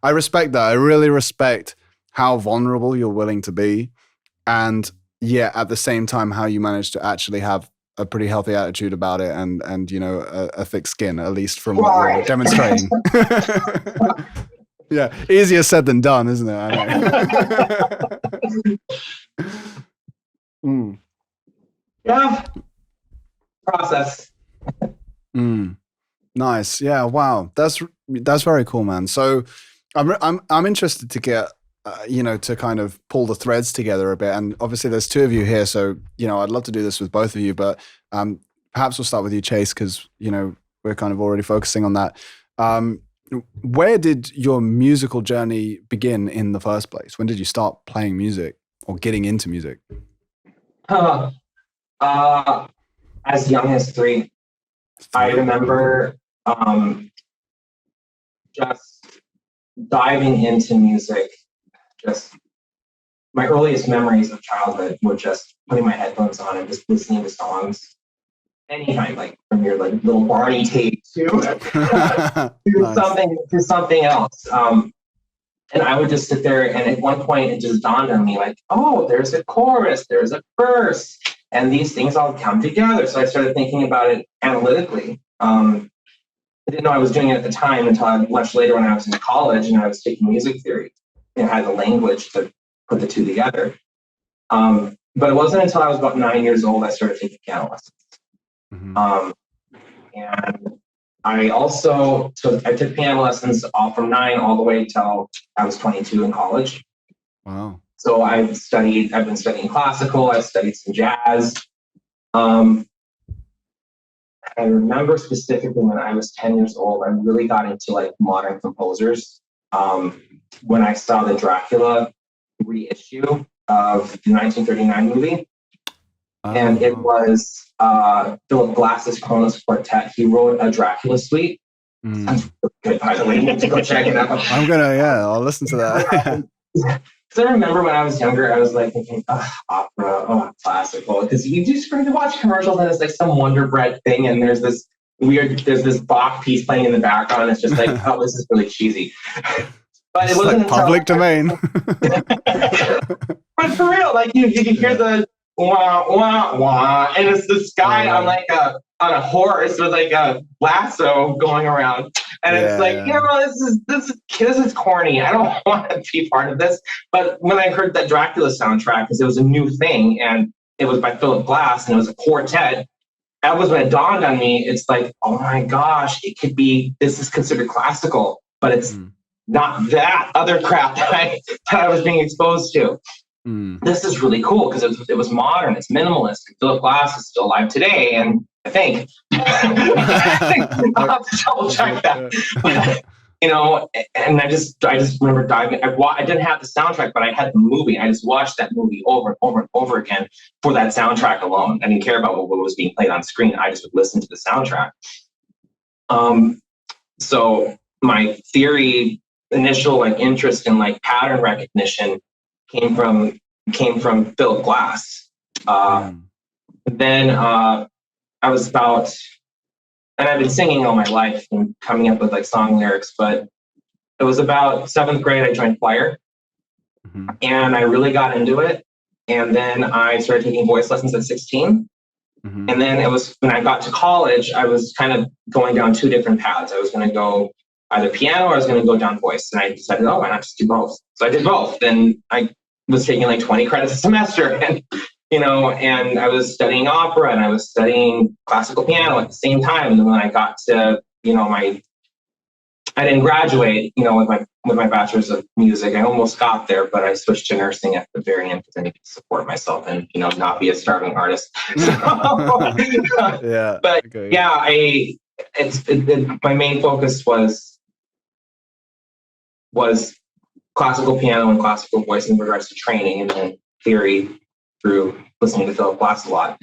I respect that. I really respect how vulnerable you're willing to be, and at the same time, how you manage to actually have a pretty healthy attitude about it, and a thick skin, at least from what you're demonstrating. Yeah, easier said than done, isn't it? I know. Yeah. Process. Nice. Yeah. Wow. That's very cool, man. So I'm interested to get to kind of pull the threads together a bit. And obviously, there's two of you here, so I'd love to do this with both of you. But perhaps we'll start with you, Chase, because we're kind of already focusing on that. Where did your musical journey begin in the first place? When did you start playing music? or getting into music? As young as 3. I remember just diving into music. Just my earliest memories of childhood were just putting my headphones on and just listening to songs anytime, like from your like little Barney tape to nice. something else. And I would just sit there, and at one point it just dawned on me, like, oh, there's a chorus, there's a verse, and these things all come together. So I started thinking about it analytically. I didn't know I was doing it at the time until much later when I was in college and I was taking music theory and had the language to put the two together. But it wasn't until I was about 9 years old I started taking piano lessons. Mm-hmm. And I took piano lessons all from 9 all the way till I was 22 in college. Wow. So I've been studying classical, I've studied some jazz. I remember specifically when I was 10 years old, I really got into like modern composers. When I saw the Dracula reissue of the 1939 movie, and it was Philip Glass's Kronos Quartet. He wrote a Dracula suite. Sounds good, by the way. You need to go check it out. I'll listen to that. Because I remember when I was younger, I was like thinking, opera, classical. Because you just watch commercials and it's like some Wonder Bread thing, and there's this Bach piece playing in the background. It's just like, oh, this is really cheesy. But it wasn't like public domain. But for real, like you can hear the wah wah wah, and it's this guy on a horse with like a lasso going around, and it's like, this is corny. I don't want to be part of this. But when I heard that Dracula soundtrack, because it was a new thing and it was by Philip Glass and it was a quartet, that was when it dawned on me. It's like, oh my gosh, this is considered classical, but it's not that other crap that I was being exposed to. This is really cool because it was modern, it's minimalist. And Philip Glass is still alive today, and I think I'll have to double check that. But, and I just remember diving. I didn't have the soundtrack, but I had the movie. I just watched that movie over and over and over again for that soundtrack alone. I didn't care about what was being played on screen. I just would listen to the soundtrack. So my initial interest in pattern recognition came from Philip Glass. Then I was and I've been singing all my life and coming up with song lyrics, but it was about 7th grade I joined choir, and I really got into it. And then I started taking voice lessons at 16. And then it was when I got to college, I was kind of going down 2 different paths. I was going to go either piano or I was going to go down voice. And I decided, why not just do both? So I did both. Then I was taking 20 credits a semester, and and I was studying opera and I was studying classical piano at the same time. And then when I got to I didn't graduate with my bachelor's of music. I almost got there, but I switched to nursing at the very end because I needed to support myself and not be a starving artist. Yeah. But okay. my main focus was classical piano and classical voice in regards to training, and then theory through listening to Philip Glass a lot.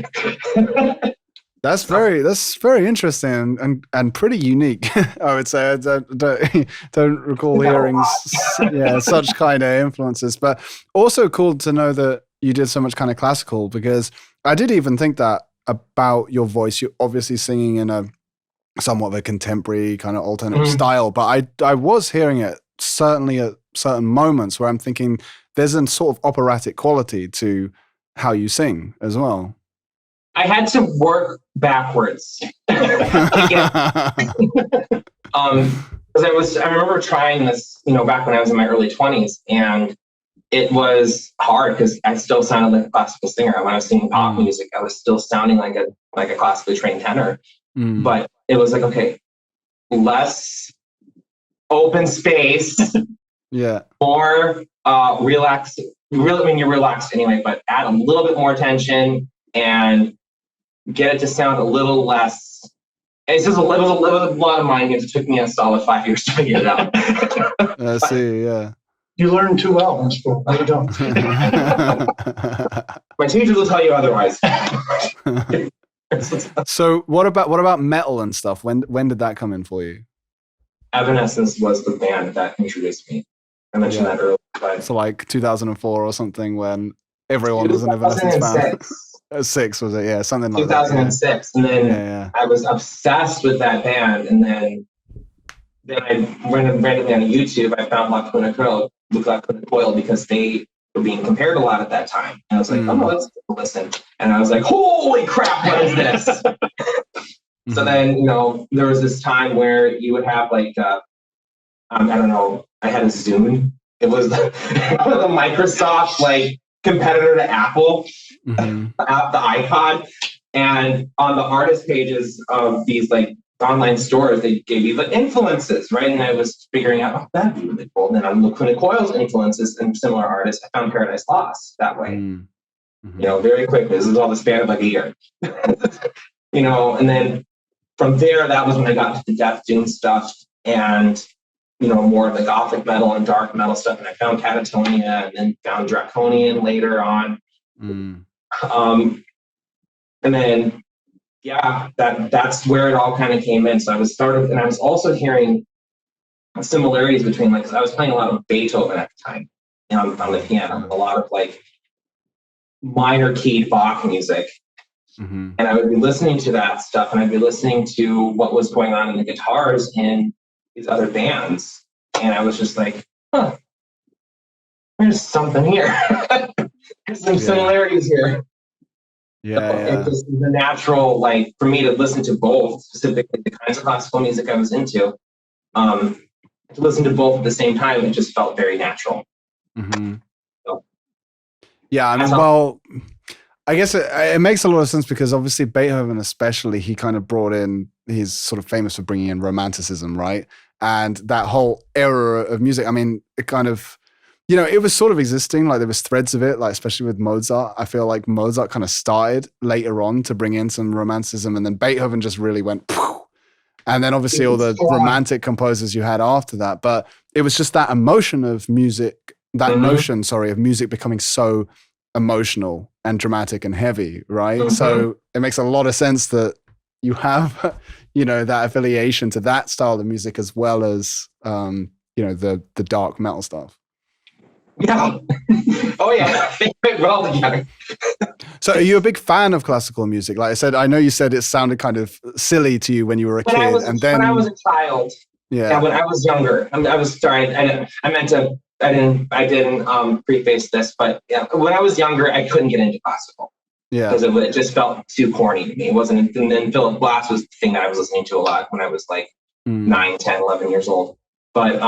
That's very interesting and pretty unique. I would say. I don't recall hearing such kind of influences, but also cool to know that you did so much kind of classical, because I did even think that about your voice. You're obviously singing in a somewhat of a contemporary kind of alternate style, but I was hearing it certainly at certain moments where I'm thinking there's a sort of operatic quality to how you sing as well. I had to work backwards. Because I remember trying this, back when I was in my early 20s, and it was hard because I still sounded like a classical singer. When I was singing pop music, I was still sounding like a classically trained tenor. But it was okay, less open space, more relax. You're relaxed anyway, but add a little bit more tension and get it to sound a little less. It was a lot of mind games. It took me a solid 5 years to figure it out. I see, yeah. You learn too well in school. No, you don't. My teachers will tell you otherwise. So what about metal and stuff? When did that come in for you? Evanescence was the band that introduced me. I mentioned that earlier. But so like 2004 or something, when everyone was an Evanescence fan. 6 was it? Yeah, something like 2006. that. 2006, and then I was obsessed with that band, and then I randomly on YouTube I found La Cuna Coil because they were being compared a lot at that time, and I was like, oh, let's listen, and I was like, holy crap, what is this? So then, you know, there was this time where you would have like, I don't know, I had a Zune. It was the Microsoft like competitor to Apple, the iPod. And on the artist pages of these like online stores, they gave you the influences, right? And I was figuring out, oh, that'd be really cool. And then on Lacuna Coil's influences and similar artists, I found Paradise Lost that way. You know, very quickly. This was all the span of like a year. You know, and then from there, that was when I got into the Death Doom stuff and, you know, more of the gothic metal and dark metal stuff. And I found Katatonia and then found Draconian later on. And then, yeah, that's where it all kind of came in. So I was and I was also hearing similarities between, like, I was playing a lot of Beethoven at the time on the piano, a lot of like minor keyed Bach music. And I would be listening to that stuff, and I'd be listening to what was going on in the guitars in these other bands. And I was just like, huh, there's something here. There's some similarities here. It just was a natural, like, for me to listen to both, specifically the kinds of classical music I was into, to listen to both at the same time, it just felt very natural. So, yeah, I mean, well, I guess it makes a lot of sense because obviously Beethoven especially, he kind of brought in, he's sort of famous for bringing in romanticism, right? And that whole era of music, I mean, it kind of, you know, it was sort of existing, like there was threads of it, like especially with Mozart. I feel like Mozart kind of started later on to bring in some romanticism, and then Beethoven just really went, poof, and then obviously all the romantic composers you had after that. But it was just that emotion of music, that notion, of music becoming so emotional and dramatic and heavy, right? So it makes a lot of sense that you have, you know, that affiliation to that style of music as well as, you know, the dark metal stuff. Yeah. Oh yeah. They fit well together. So are you a big fan of classical music? Like I said, I know you said it sounded kind of silly to you when you were a kid. When I was a child. Yeah. When I was younger. I was sorry. I didn't preface this, but yeah, when I was younger, I couldn't get into classical. Yeah. Because it just felt too corny to me. It wasn't, and then Philip Glass was the thing that I was listening to a lot when I was like 9, 10, 11 years old. But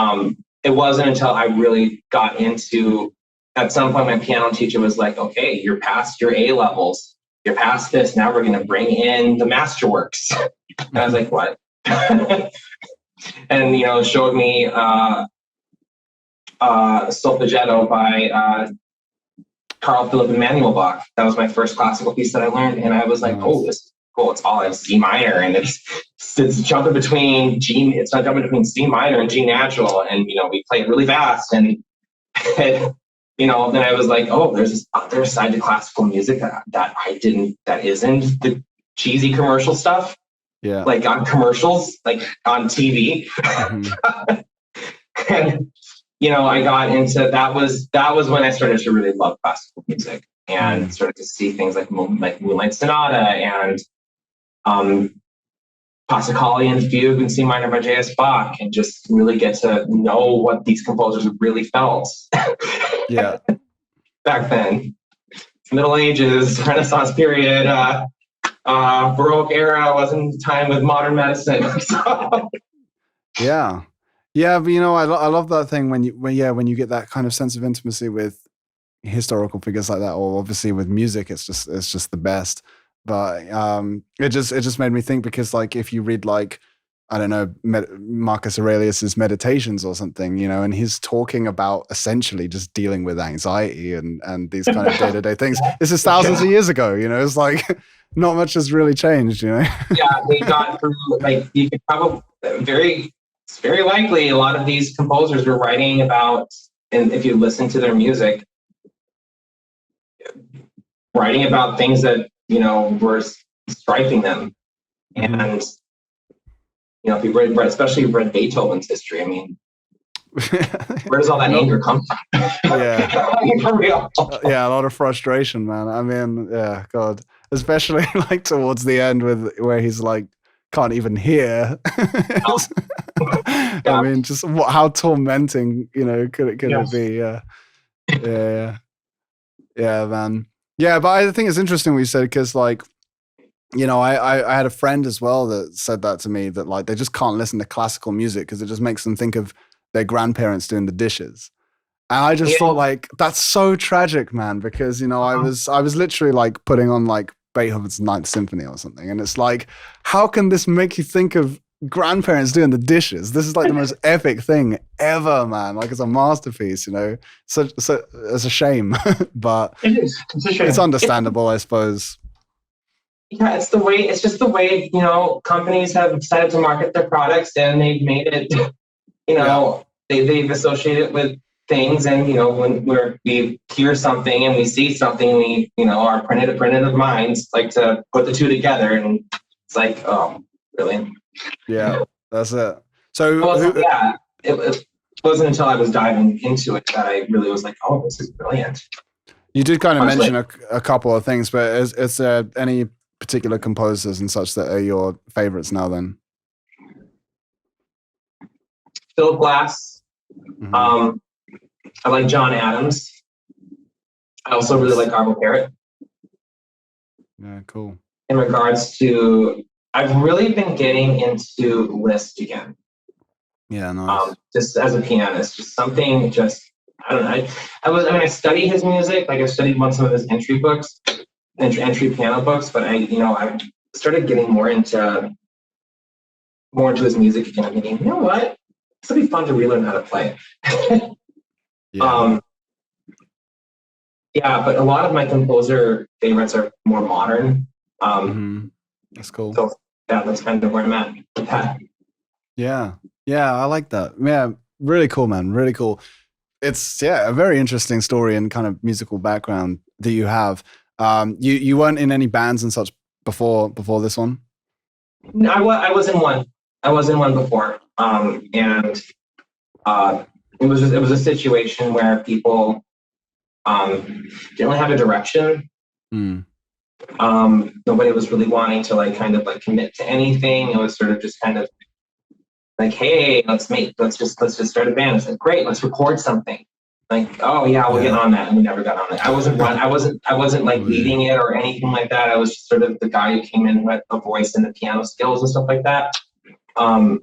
it wasn't until I really got into, at some point, my piano teacher was like, okay, you're past your A levels. You're past this. Now we're going to bring in the masterworks. And I was like, what? And, you know, showed me Solfeggetto by Carl Philipp Emanuel Bach. That was my first classical piece that I learned. And I was like, oh, this is cool. It's all in C minor. And it's jumping between it's not jumping between C minor and G natural. And, you know, we play it really fast. And you know, then I was like, oh, there's this other side to classical music that isn't the cheesy commercial stuff. Yeah. Like on commercials, like on TV. And, you know, I got into, that was when I started to really love classical music and started to see things like Moonlight Sonata and Passacaglia Fugue in C minor by J.S. Bach, and just really get to know what these composers really felt. Yeah. Back then. Middle Ages, Renaissance period, Baroque era wasn't time with modern medicine. So. Yeah. Yeah, but you know, I love that thing when you get that kind of sense of intimacy with historical figures like that, or obviously with music, it's just the best. But it just made me think, because like if you read, like, I don't know, Marcus Aurelius's Meditations or something, you know, and he's talking about essentially just dealing with anxiety and these kind of day-to-day things. This is thousands of years ago, you know, it's like not much has really changed, you know. Yeah, they got through, like, you could probably it's very likely a lot of these composers were writing about and if you listen to their music, writing about things that, you know, were striking them. Mm-hmm. And, you know, if you read, especially read Beethoven's history, I mean, where does all that anger come from? Yeah. I mean, for real. Yeah, a lot of frustration, man. I mean, yeah, God, especially like towards the end with where he's like can't even hear. I mean, just how tormenting, you know, could it be? Yeah, man. Yeah, but I think it's interesting what you said, because like, you know, I had a friend as well that said that to me, that like they just can't listen to classical music because it just makes them think of their grandparents doing the dishes. And I just thought, like, that's so tragic, man, because, you know, I was literally like putting on like Beethoven's Ninth Symphony or something, and it's like, how can this make you think of grandparents doing the dishes? This is like the most epic thing ever, man. Like, it's a masterpiece, you know. So it's a shame, but It is. It's a shame. It's understandable, I suppose. Yeah, it's just the way, you know, companies have decided to market their products, and they've made it, you know, they've associated it with things. And, you know, when we hear something and we see something, we, you know, our primitive minds like to put the two together, and it's like, oh, really? Yeah, that's it. So it wasn't until I was diving into it that I really was like, oh, this is brilliant. You did kind of mention a couple of things, but is there any particular composers and such that are your favorites now then? Philip Glass. Mm-hmm. I like John Adams. I also really like Arvo Pärt. Yeah, cool. In regards to, I've really been getting into Liszt again. Yeah, nice. Just as a pianist, just something, I don't know. I study his music. Like, I studied some of his entry piano books, but I started getting more into his music again. I'm thinking, you know what? This would be fun to relearn how to play it. But a lot of my composer favorites are more modern. That's cool. So that's kind of where I'm at with that. Yeah, I like that. Yeah, really cool, man. Really cool. It's a very interesting story and kind of musical background that you have. You weren't in any bands and such before this one? No, I was in one. I was in one before, and it was a situation where people didn't really have a direction. Nobody was really wanting to kind of commit to anything. It was sort of just kind of like, hey, let's just start a band. It's like, great, let's record something. Like, oh yeah, we'll get on that, and we never got on it. I wasn't like leading it or anything like that. I was just sort of the guy who came in with a voice and the piano skills and stuff like that, and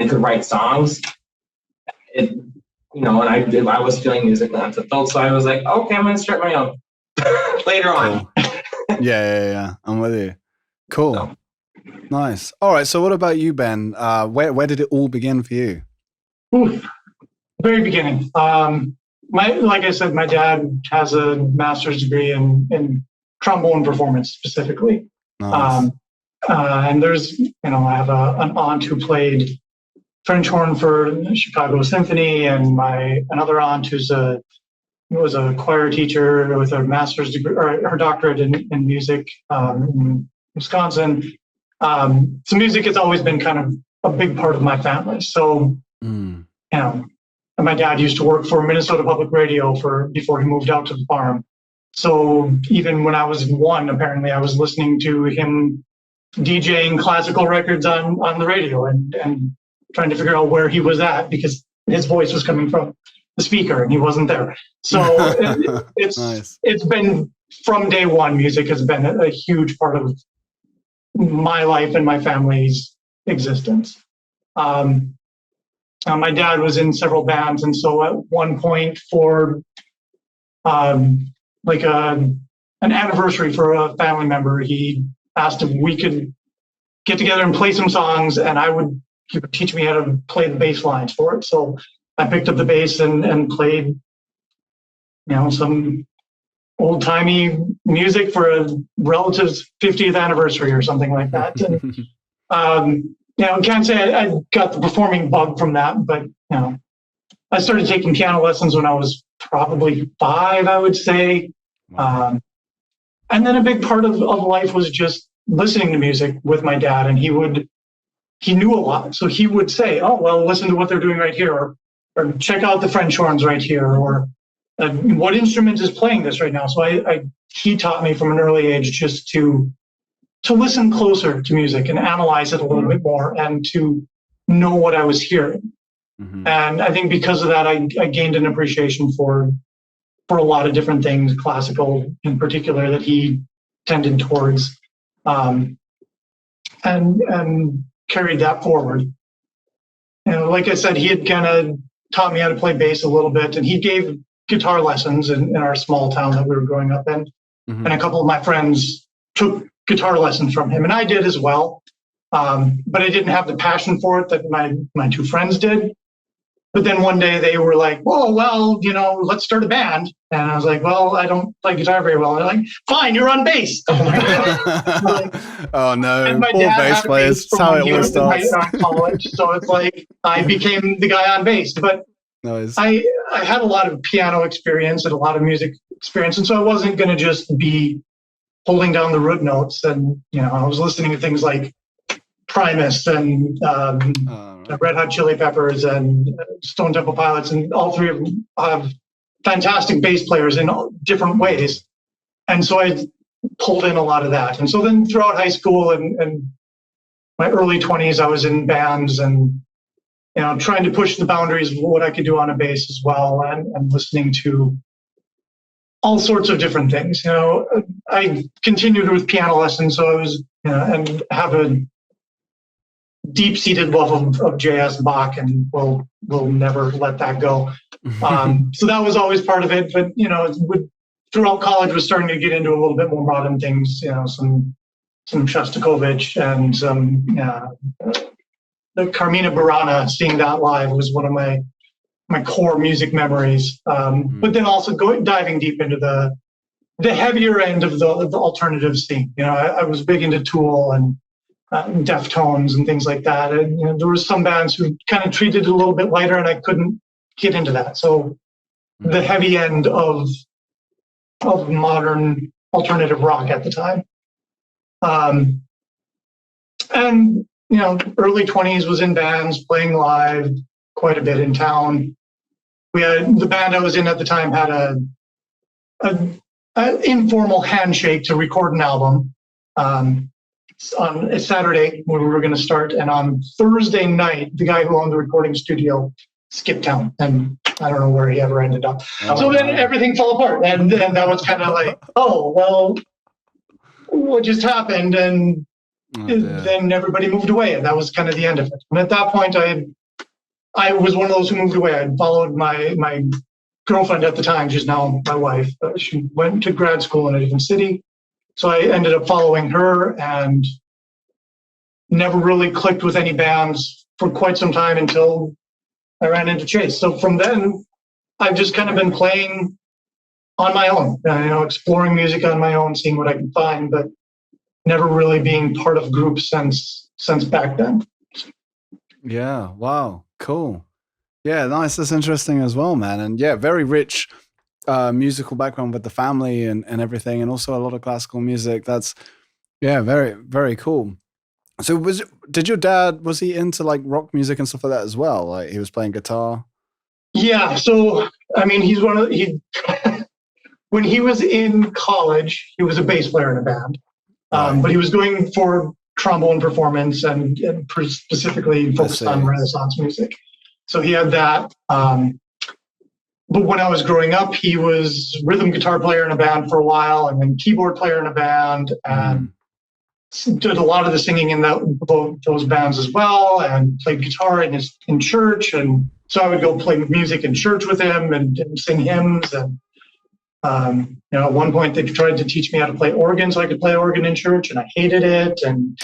could write songs. And I was feeling musically unfulfilled, so I was like, okay, I'm gonna start my own later on. Yeah, I'm with you. Cool. So. Nice. All right. So what about you, Ben? Where did it all begin for you? Very beginning. Like I said, my dad has a master's degree in trombone performance specifically. Nice. And there's, I have an aunt who played French horn for Chicago Symphony, and another aunt who was a choir teacher with a master's degree or her doctorate in music in Wisconsin. So music has always been kind of a big part of my family. So, my dad used to work for Minnesota Public Radio before he moved out to the farm. So even when I was 1, apparently I was listening to him DJing classical records on the radio and trying to figure out where he was at, because his voice was coming from the speaker and he wasn't there. So it's been, from day one, music has been a huge part of my life and my family's existence. My dad was in several bands, and so at one point for an anniversary for a family member, he asked if we could get together and play some songs, and he would teach me how to play the bass lines for it. So I picked up the bass and played, some old-timey music for a relative's 50th anniversary or something like that. And, can't say I got the performing bug from that, but, I started taking piano lessons when I was probably 5, I would say. Wow. And then a big part of life was just listening to music with my dad. And he knew a lot. So he would say, oh, well, listen to what they're doing right here, or check out the French horns right here, or what instrument is playing this right now. So he taught me from an early age just to listen closer to music and analyze it a little bit more and to know what I was hearing. Mm-hmm. And I think because of that, I gained an appreciation for a lot of different things, classical in particular, that he tended towards, and carried that forward. And like I said, he had kind of taught me how to play bass a little bit, and he gave guitar lessons in our small town that we were growing up in. Mm-hmm. And a couple of my friends took guitar lessons from him, and I did as well. But I didn't have the passion for it that my two friends did. But then one day they were like, "Oh, well, let's start a band." And I was like, "Well, I don't play guitar very well." And they're like, "Fine, you're on bass." Oh no, and my poor dad bass had a players. bass That's how from it when he always was in starts. college, so it's like I became the guy on bass. But Nice. I had a lot of piano experience and a lot of music experience, and so I wasn't going to just be holding down the root notes. And I was listening to things like Primus and Red Hot Chili Peppers and Stone Temple Pilots, and all three of them have fantastic bass players in different ways. And so I pulled in a lot of that. And so then throughout high school and my early 20s, I was in bands and trying to push the boundaries of what I could do on a bass as well, and listening to all sorts of different things. I continued with piano lessons, so I was and have a deep-seated love of J.S. Bach, and we'll never let that go. So that was always part of it. But throughout college, was starting to get into a little bit more modern things. Some Shostakovich and some the Carmina Burana. Seeing that live was one of my core music memories. But then also diving deep into the heavier end of the alternative scene. I was big into Tool and Deftones and things like that. And there were some bands who kind of treated it a little bit lighter, and I couldn't get into that. So the heavy end of modern alternative rock at the time. And early 20s was in bands, playing live quite a bit in town. We had the band I was in at the time had an informal handshake to record an album. On a Saturday when we were going to start, and on Thursday night, the guy who owned the recording studio skipped town, and I don't know where he ever ended up. So then everything fell apart, and that was kind of like, oh well, what just happened? And then everybody moved away, and that was kind of the end of it. And at that point, I was one of those who moved away. I followed my girlfriend at the time. She's now my wife. She went to grad school in a different city. So I ended up following her and never really clicked with any bands for quite some time until I ran into Chase. So from then, I've just kind of been playing on my own, exploring music on my own, seeing what I can find, but never really being part of groups since back then. Yeah. Wow. Cool. Yeah. Nice. That's interesting as well, man. And yeah, very rich musical background with the family and everything, and also a lot of classical music. That's very, very cool. So did your dad, was he into like rock music and stuff like that as well? Like he was playing guitar? Yeah. So I mean, when he was in college, he was a bass player in a band. But he was going for trombone performance and specifically focused on Renaissance music. So he had that. But when I was growing up, he was rhythm guitar player in a band for a while, and then keyboard player in a band, and did a lot of the singing in those bands as well, and played guitar in church. And so I would go play music in church with him and sing hymns. And at one point they tried to teach me how to play organ so I could play organ in church, and I hated it. And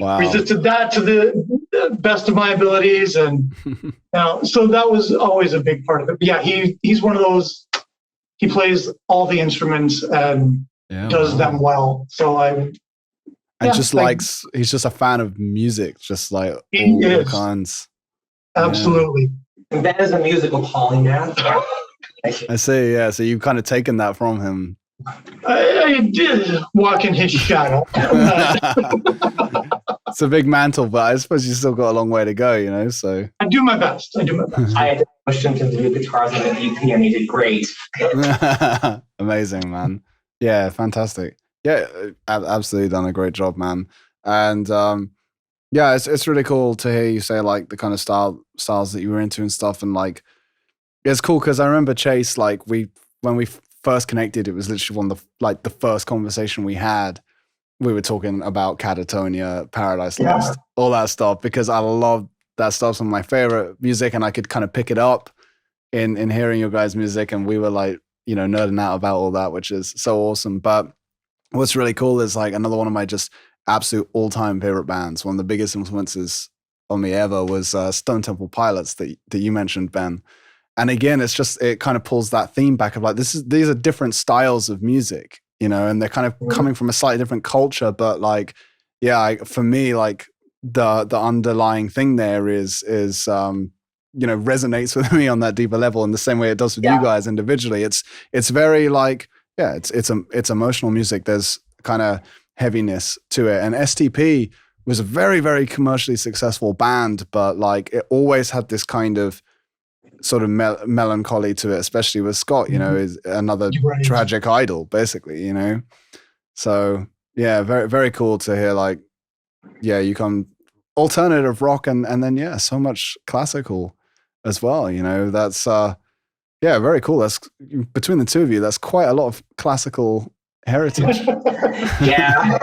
wow. Resisted that to the best of my abilities, and so that was always a big part of it. But yeah, he's one of those. He plays all the instruments and does them well. So he's just a fan of music, just like all kinds. Absolutely. And Ben is a musical polymath. I see. Yeah. So you've kind of taken that from him. I did walk in his shadow. It's a big mantle, but I suppose you still got a long way to go, you know. So I do my best. I had to push him to do guitars on the EP, and he did great. Amazing, man. Yeah, fantastic. Yeah, absolutely done a great job, man. And yeah, it's really cool to hear you say like the kind of styles that you were into and stuff. And like, it's cool because I remember Chase, like when we first connected, it was literally one of the first conversation we had. We were talking about Katatonia, Paradise Lost, all that stuff, because I love that stuff. Some of my favorite music, and I could kind of pick it up in hearing your guys' music, and we were like, you know, nerding out about all that, which is so awesome. But what's really cool is like another one of my just absolute all-time favorite bands. One of the biggest influences on me ever was Stone Temple Pilots that you mentioned, Ben. And again, it's just, it kind of pulls that theme back of like, these are different styles of music, you know, and they're kind of coming from a slightly different culture, but like, yeah, for me, like the underlying thing there is you know, resonates with me on that deeper level in the same way it does with you guys individually. It's very like, yeah, it's emotional music. There's kind of heaviness to it. And STP was a very, very commercially successful band, but like it always had this kind of sort of melancholy to it, especially with Scott, you know, is another tragic idol, basically, you know. So yeah, very, very cool to hear like, yeah, you come alternative rock and then yeah, so much classical as well, you know. That's yeah, very cool. That's between the two of you, that's quite a lot of classical heritage. Yeah.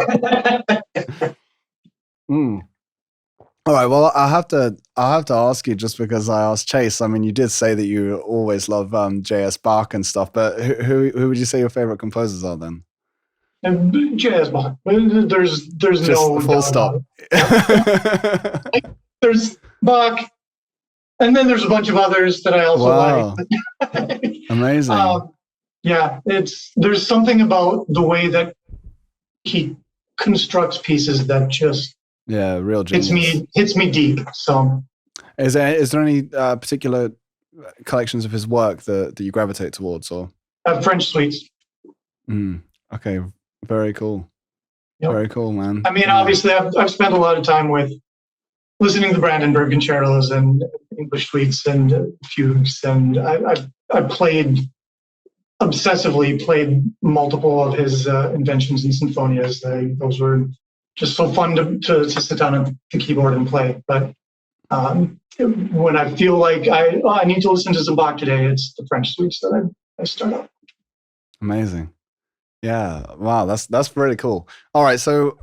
All right. Well, I'll have to ask you, just because I asked Chase. I mean, you did say that you always love J.S. Bach and stuff, but who would you say your favorite composers are then? J.S. Bach. There's just no full stop. There's Bach, and then there's a bunch of others that I also like. Amazing. Yeah, there's something about the way that he constructs pieces that just real genius. hits me deep. So, is there any particular collections of his work that you gravitate towards, or French suites? Okay, very cool. Yep. Very cool, man. I mean, obviously, I've spent a lot of time with listening to Brandenburg concertos and English suites and fugues, and I obsessively played multiple of his inventions and sinfonias. Those were just so fun to sit down at the keyboard and play. But when I feel like I need to listen to some Bach today, it's the French suites that I start up. Amazing. Yeah. Wow. That's really cool. All right. So,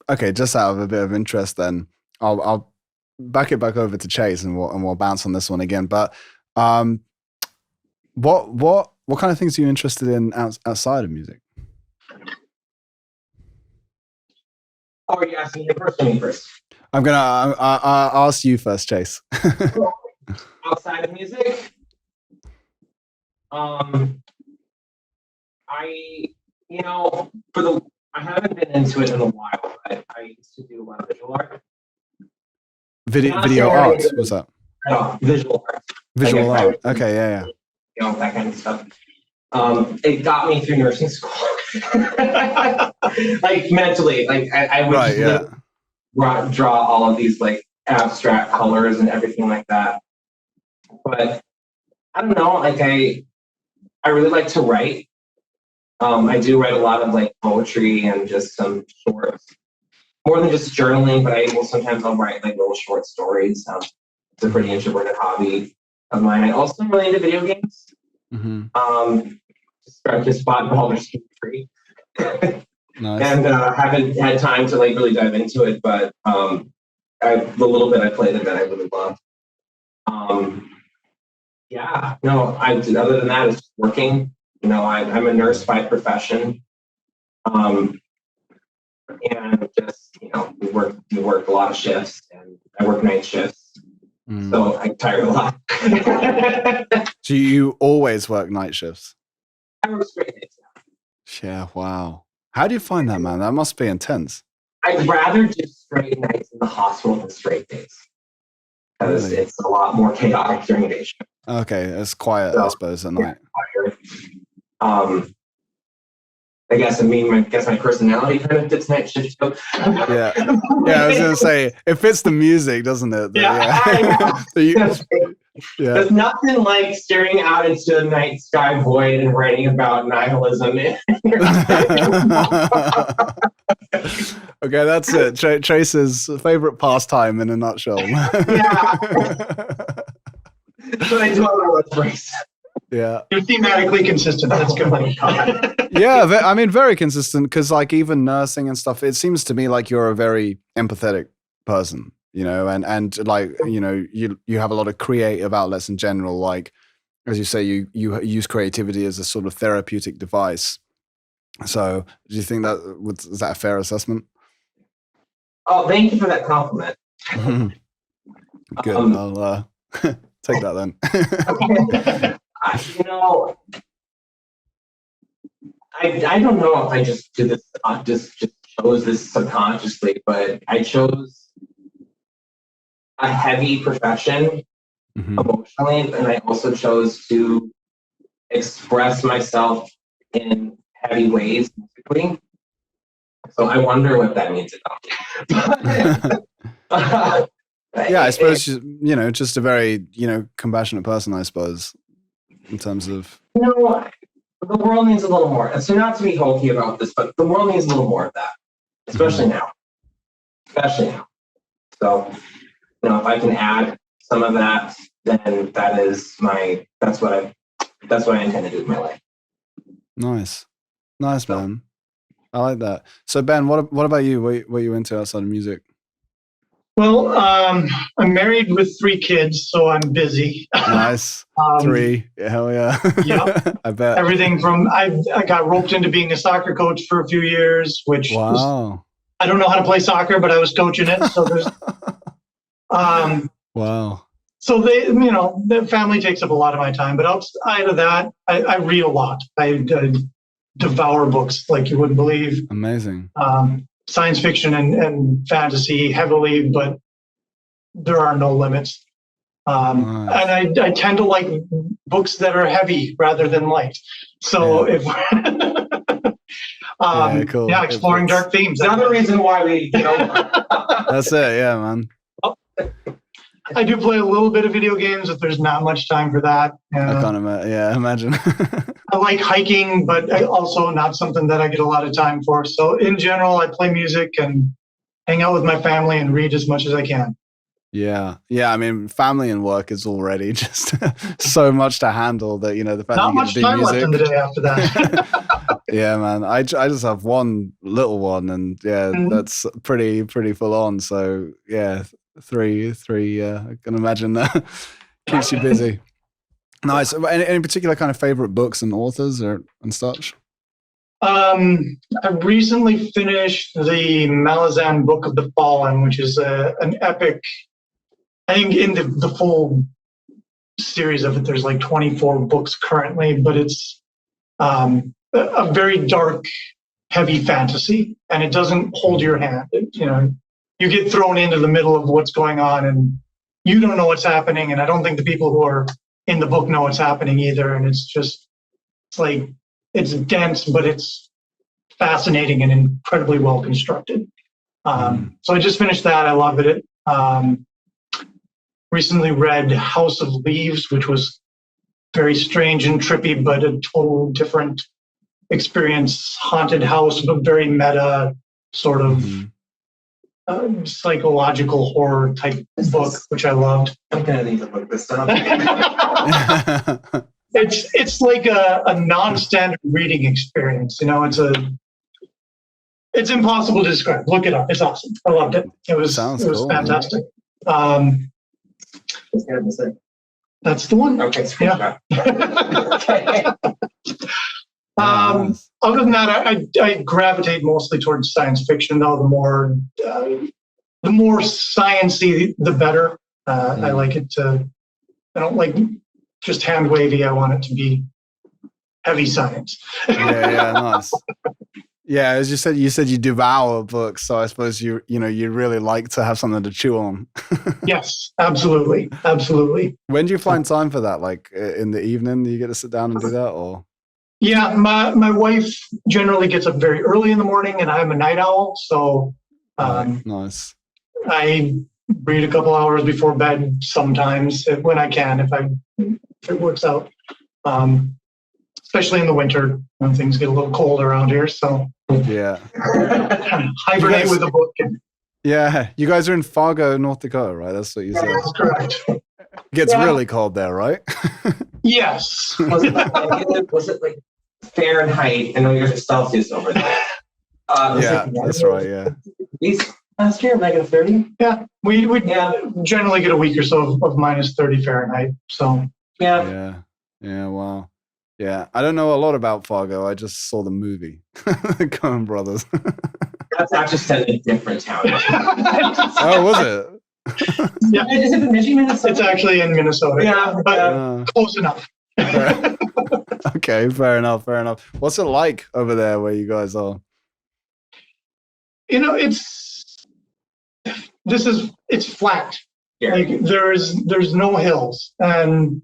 okay, just out of a bit of interest, then I'll back it back over to Chase and we'll bounce on this one again. But what kind of things are you interested in outside of music? Oh, are you asking me first or me first? I'm gonna ask you first, Chase. Outside of music, I haven't been into it in a while, but I used to do a lot of visual art. Video art, what's that? No, visual art. Visual art. Okay, yeah. You know, that kind of stuff. It got me through nursing school. Like mentally, like I would draw all of these like abstract colors and everything like that. But I don't know, like I really like to write. I do write a lot of like poetry and just some shorts, more than just journaling, but I'll write like little short stories. It's a pretty introverted hobby of mine. I also am really into video games. Just bought Baldur's Gate 3. Nice. And haven't had time to like really dive into it, but the little bit I played it that I really loved. Other than that, it's working. You know, I'm a nurse by profession, and just we work a lot of shifts, and I work night shifts, so I'm tired a lot. So you always work night shifts? I work straight days now. Yeah, wow. How do you find that, man? That must be intense. I'd rather do straight nights in the hospital than straight days. because Really? it's a lot more chaotic during the day shift. Okay, it's quiet, So, I suppose, at night. I guess my personality kind of fits night shift too. Yeah, I was gonna say it fits the music, doesn't it? Yeah. Yeah. There's nothing like staring out into the night sky void and writing about nihilism. Okay, that's it. Trace's favorite pastime in a nutshell. Yeah. But I do a lot of breaks. Yeah. You're thematically consistent. That's good. Yeah, I mean, very consistent, because like even nursing and stuff, it seems to me like you're a very empathetic person, and like, you have a lot of creative outlets in general. Like, as you say, you use creativity as a sort of therapeutic device. So do you think is that a fair assessment? Oh, thank you for that compliment. Good. I'll take that then. I don't know if I just did this, just chose this subconsciously, but I chose a heavy profession emotionally, and I also chose to express myself in heavy ways musically. So I wonder what that means about me. Yeah, I suppose just a very compassionate person, I suppose, in terms of the world needs a little more. So not to be hokey about this, but the world needs a little more of that, especially now. So if I can add some of that, then that's what I intend to do with my life. Nice, man. I like that. So Ben, what about you? What are you into outside of music? Well, I'm married with 3 kids, so I'm busy. Nice. 3. Hell yeah. Yeah. I bet. Everything from I got roped into being a soccer coach for a few years, which wow. I don't know how to play soccer, but I was coaching it. So there's wow. So the family takes up a lot of my time, but outside of that, I read a lot. I devour books like you wouldn't believe. Amazing. Science fiction and fantasy heavily, but there are no limits. Nice. And I tend to like books that are heavy rather than light. So cool. Exploring dark themes. Another reason why we That's it. Yeah, man. I do play a little bit of video games, but there's not much time for that. I can't imagine. I like hiking, but also not something that I get a lot of time for. So in general, I play music and hang out with my family and read as much as I can. Yeah. I mean, family and work is already just so much to handle that, the fact not that you much get to do time music. left in the day after that. Yeah, man. I just have one little one, and that's pretty full on. So yeah, three. I can imagine that keeps you busy. Nice. Any particular kind of favorite books and authors and such? I recently finished the Malazan Book of the Fallen, which is an epic. I think in the full series of it, there's like 24 books currently, but it's a very dark, heavy fantasy, and it doesn't hold your hand. You get thrown into the middle of what's going on, and you don't know what's happening, and I don't think the people who are in the book know what's happening either. And it's dense, but it's fascinating and incredibly well constructed. So I just finished that. I loved it. Recently read House of Leaves, which was very strange and trippy, but a total different experience. Haunted house, but very meta, sort of psychological horror type book, which I loved. I'm gonna need to look this up. It's like a non-standard reading experience. It's impossible to describe. Look it up. It's awesome. I loved it. It was cool, fantastic. That's the one. Okay. Yeah. Other than that, I gravitate mostly towards science fiction, though. The more sciencey, the better. I like it to. I don't like just hand wavy. I want it to be heavy science. Yeah, nice. Yeah, as you said you devour books, so I suppose you really like to have something to chew on. Yes, absolutely. Absolutely. When do you find time for that? Like in the evening, do you get to sit down and do that, or? Yeah, my wife generally gets up very early in the morning, and I'm a night owl, so Nice. I read a couple hours before bed sometimes when I can, if it works out. Especially in the winter when things get a little cold around here, so Yeah. hibernate with a book. Yeah, you guys are in Fargo, North Dakota, right? That's what you said. That's correct. It gets really cold there, right? Yes. Was it like Fahrenheit? I know yours is Celsius over there. That's right. Yeah. Last year, negative 30. Yeah, we generally get a week or so of minus 30 Fahrenheit. So Yeah. Wow. Yeah, I don't know a lot about Fargo. I just saw the movie, the Coen Brothers. That's actually set in a different town. Oh, was it? Yeah, Is it in Michigan? it's actually in Minnesota. Yeah, but close enough. Okay, fair enough. What's it like over there where you guys are? It's flat. Yeah. Like there's no hills and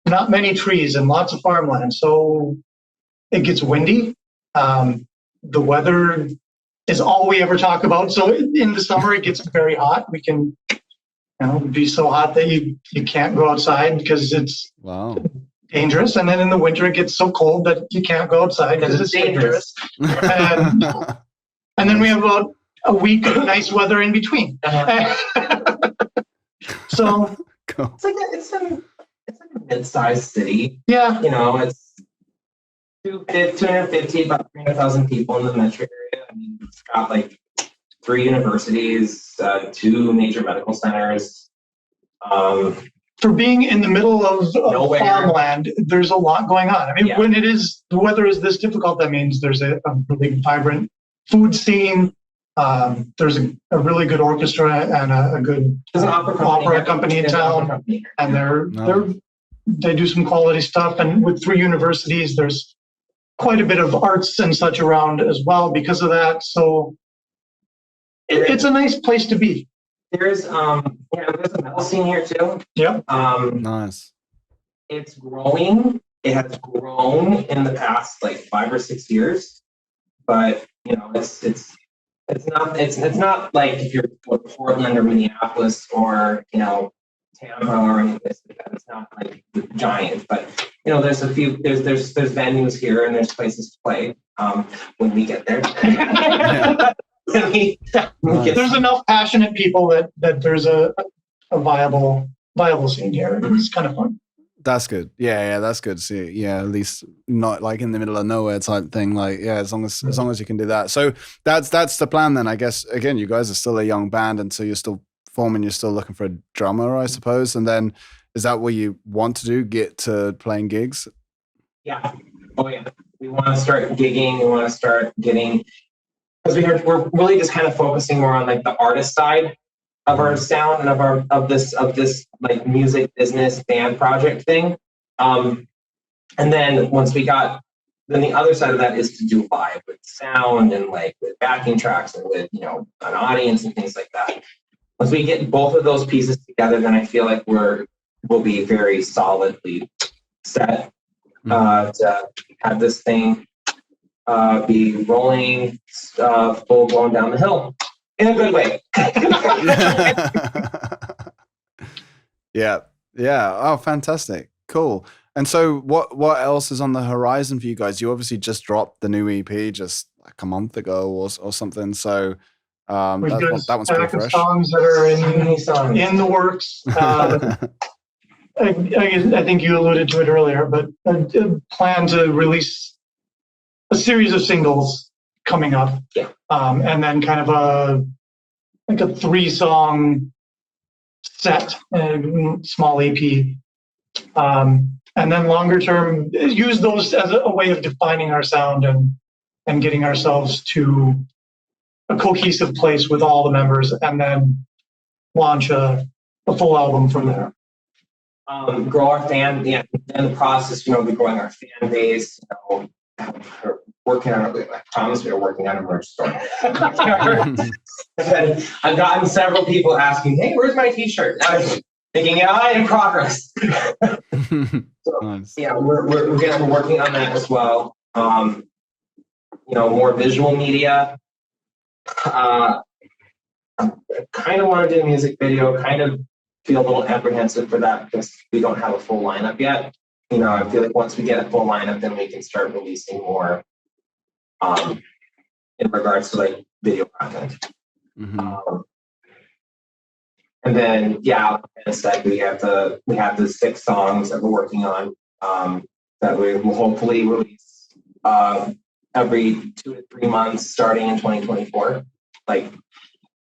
not many trees and lots of farmland. So it gets windy. The weather is all we ever talk about. So in the summer, it gets very hot. We can, be so hot that you can't go outside because it's dangerous. And then in the winter, it gets so cold that you can't go outside because it's dangerous. And then we have about a week of nice weather in between. So Cool. It's like a mid-sized city. Yeah. It's 250, about 300,000 people in the metro area. I mean, it's got like 3 universities, 2 major medical centers. For being in the middle of farmland, there's a lot going on. I mean, when the weather is this difficult, that means there's a really vibrant food scene. There's a really good orchestra and a good opera company in town, and they do some quality stuff. And with 3 universities, there's quite a bit of arts and such around as well because of that. So it's a nice place to be. There's there's a metal scene here too. Yep. Nice. It's growing. It has grown in the past like 5 or 6 years, but it's not like if you're Portland or Minneapolis or Tampa or anything like that. It's not like giant, but there's a few there's venues here and there's places to play when we get there. There's enough passionate people that there's a viable scene here. It's kind of fun. That's good. Yeah, that's good. See, yeah, at least not like in the middle of nowhere type thing. Like, yeah, as long as you can do that. So that's the plan then. I guess again, you guys are still a young band, and so you're still forming. You're still looking for a drummer, I suppose. And then is that what you want to do? Get to playing gigs? Yeah. Oh yeah. We want to start gigging. We want to start getting because we're really just kind of focusing more on like the artist side of our sound and of this like music business band project thing. And then once we got, then the other side of that is to do live with sound and like with backing tracks and with, an audience and things like that. Once we get both of those pieces together, then I feel like we'll be very solidly set to have this thing be rolling full blown down the hill. In a good way. Yeah. Oh, fantastic. Cool. And so what else is on the horizon for you guys? You obviously just dropped the new EP just like a month ago or something. So that one's pretty fresh. Songs that are in the works. I think you alluded to it earlier, but I plan to release a series of singles coming up. Yeah. And then kind of a 3-song set, small EP. And then longer term, use those as a way of defining our sound and getting ourselves to a cohesive place with all the members, and then launch a full album from there. Grow our fan, in the process, we're growing our fan base, I promise we are working on a merch store. And I've gotten several people asking, hey, where's my t-shirt? I was thinking, in progress. So, Nice. yeah, we're working on that as well. More visual media. I kind of want to do a music video, kind of feel a little apprehensive for that because we don't have a full lineup yet. I feel like once we get a full lineup, then we can start releasing more in regards to like video content. Mm-hmm. And then, like I said, we have the 6 songs that we're working on that we will hopefully release every 2 to 3 months starting in 2024.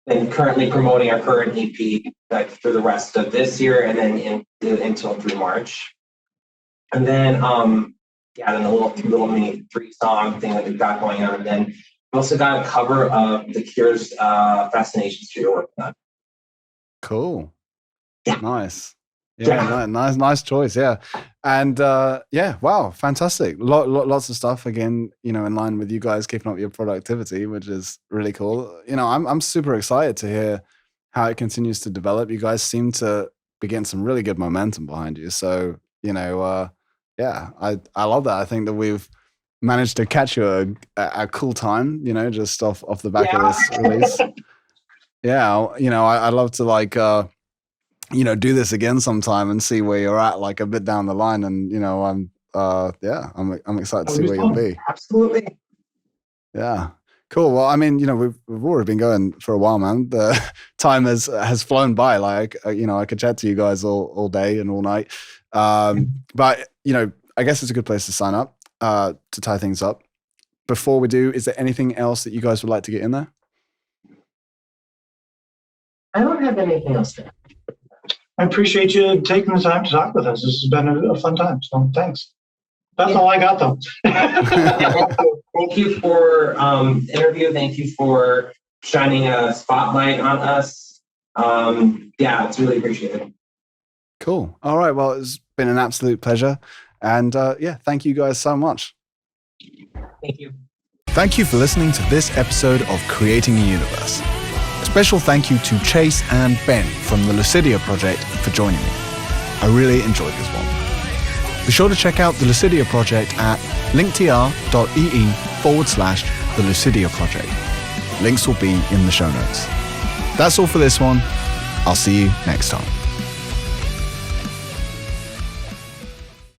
And currently promoting our current EP for the rest of this year and then until through March. And then then a little mini 3-song thing that we've got going on. And then we also got a cover of The Cure's Fascination Street we're working on. Cool. Yeah. Nice. Yeah, nice choice. Yeah. And wow, fantastic. Lots of stuff again, in line with you guys keeping up your productivity, which is really cool. I'm super excited to hear how it continues to develop. You guys seem to be getting some really good momentum behind you. So, I love that. I think that we've managed to catch you a cool time, just off the back of this release. Yeah, I'd love to do this again sometime and see where you're at, like a bit down the line. And I'm excited to see where you'll be. Absolutely. Yeah, cool. Well, I mean, we've already been going for a while, man. The time has flown by. Like, I could chat to you guys all day and all night. But I guess it's a good place to sign up to tie things up. Before we do, is there anything else that you guys would like to get in there? I don't have anything else to add. I appreciate you taking the time to talk with us. This has been a fun time. So thanks. That's all I got, though. Thank you for interview. Thank you for shining a spotlight on us. It's really appreciated. Cool. All right. Well, it's been an absolute pleasure. And thank you guys so much. Thank you. Thank you for listening to this episode of Creating a Universe. A special thank you to Chase and Ben from the Lucidia project for joining me. I really enjoyed this one. Be sure to check out the Lucidia project at linktr.ee/the Lucidia project. Links will be in the show notes. That's all for this one. I'll see you next time.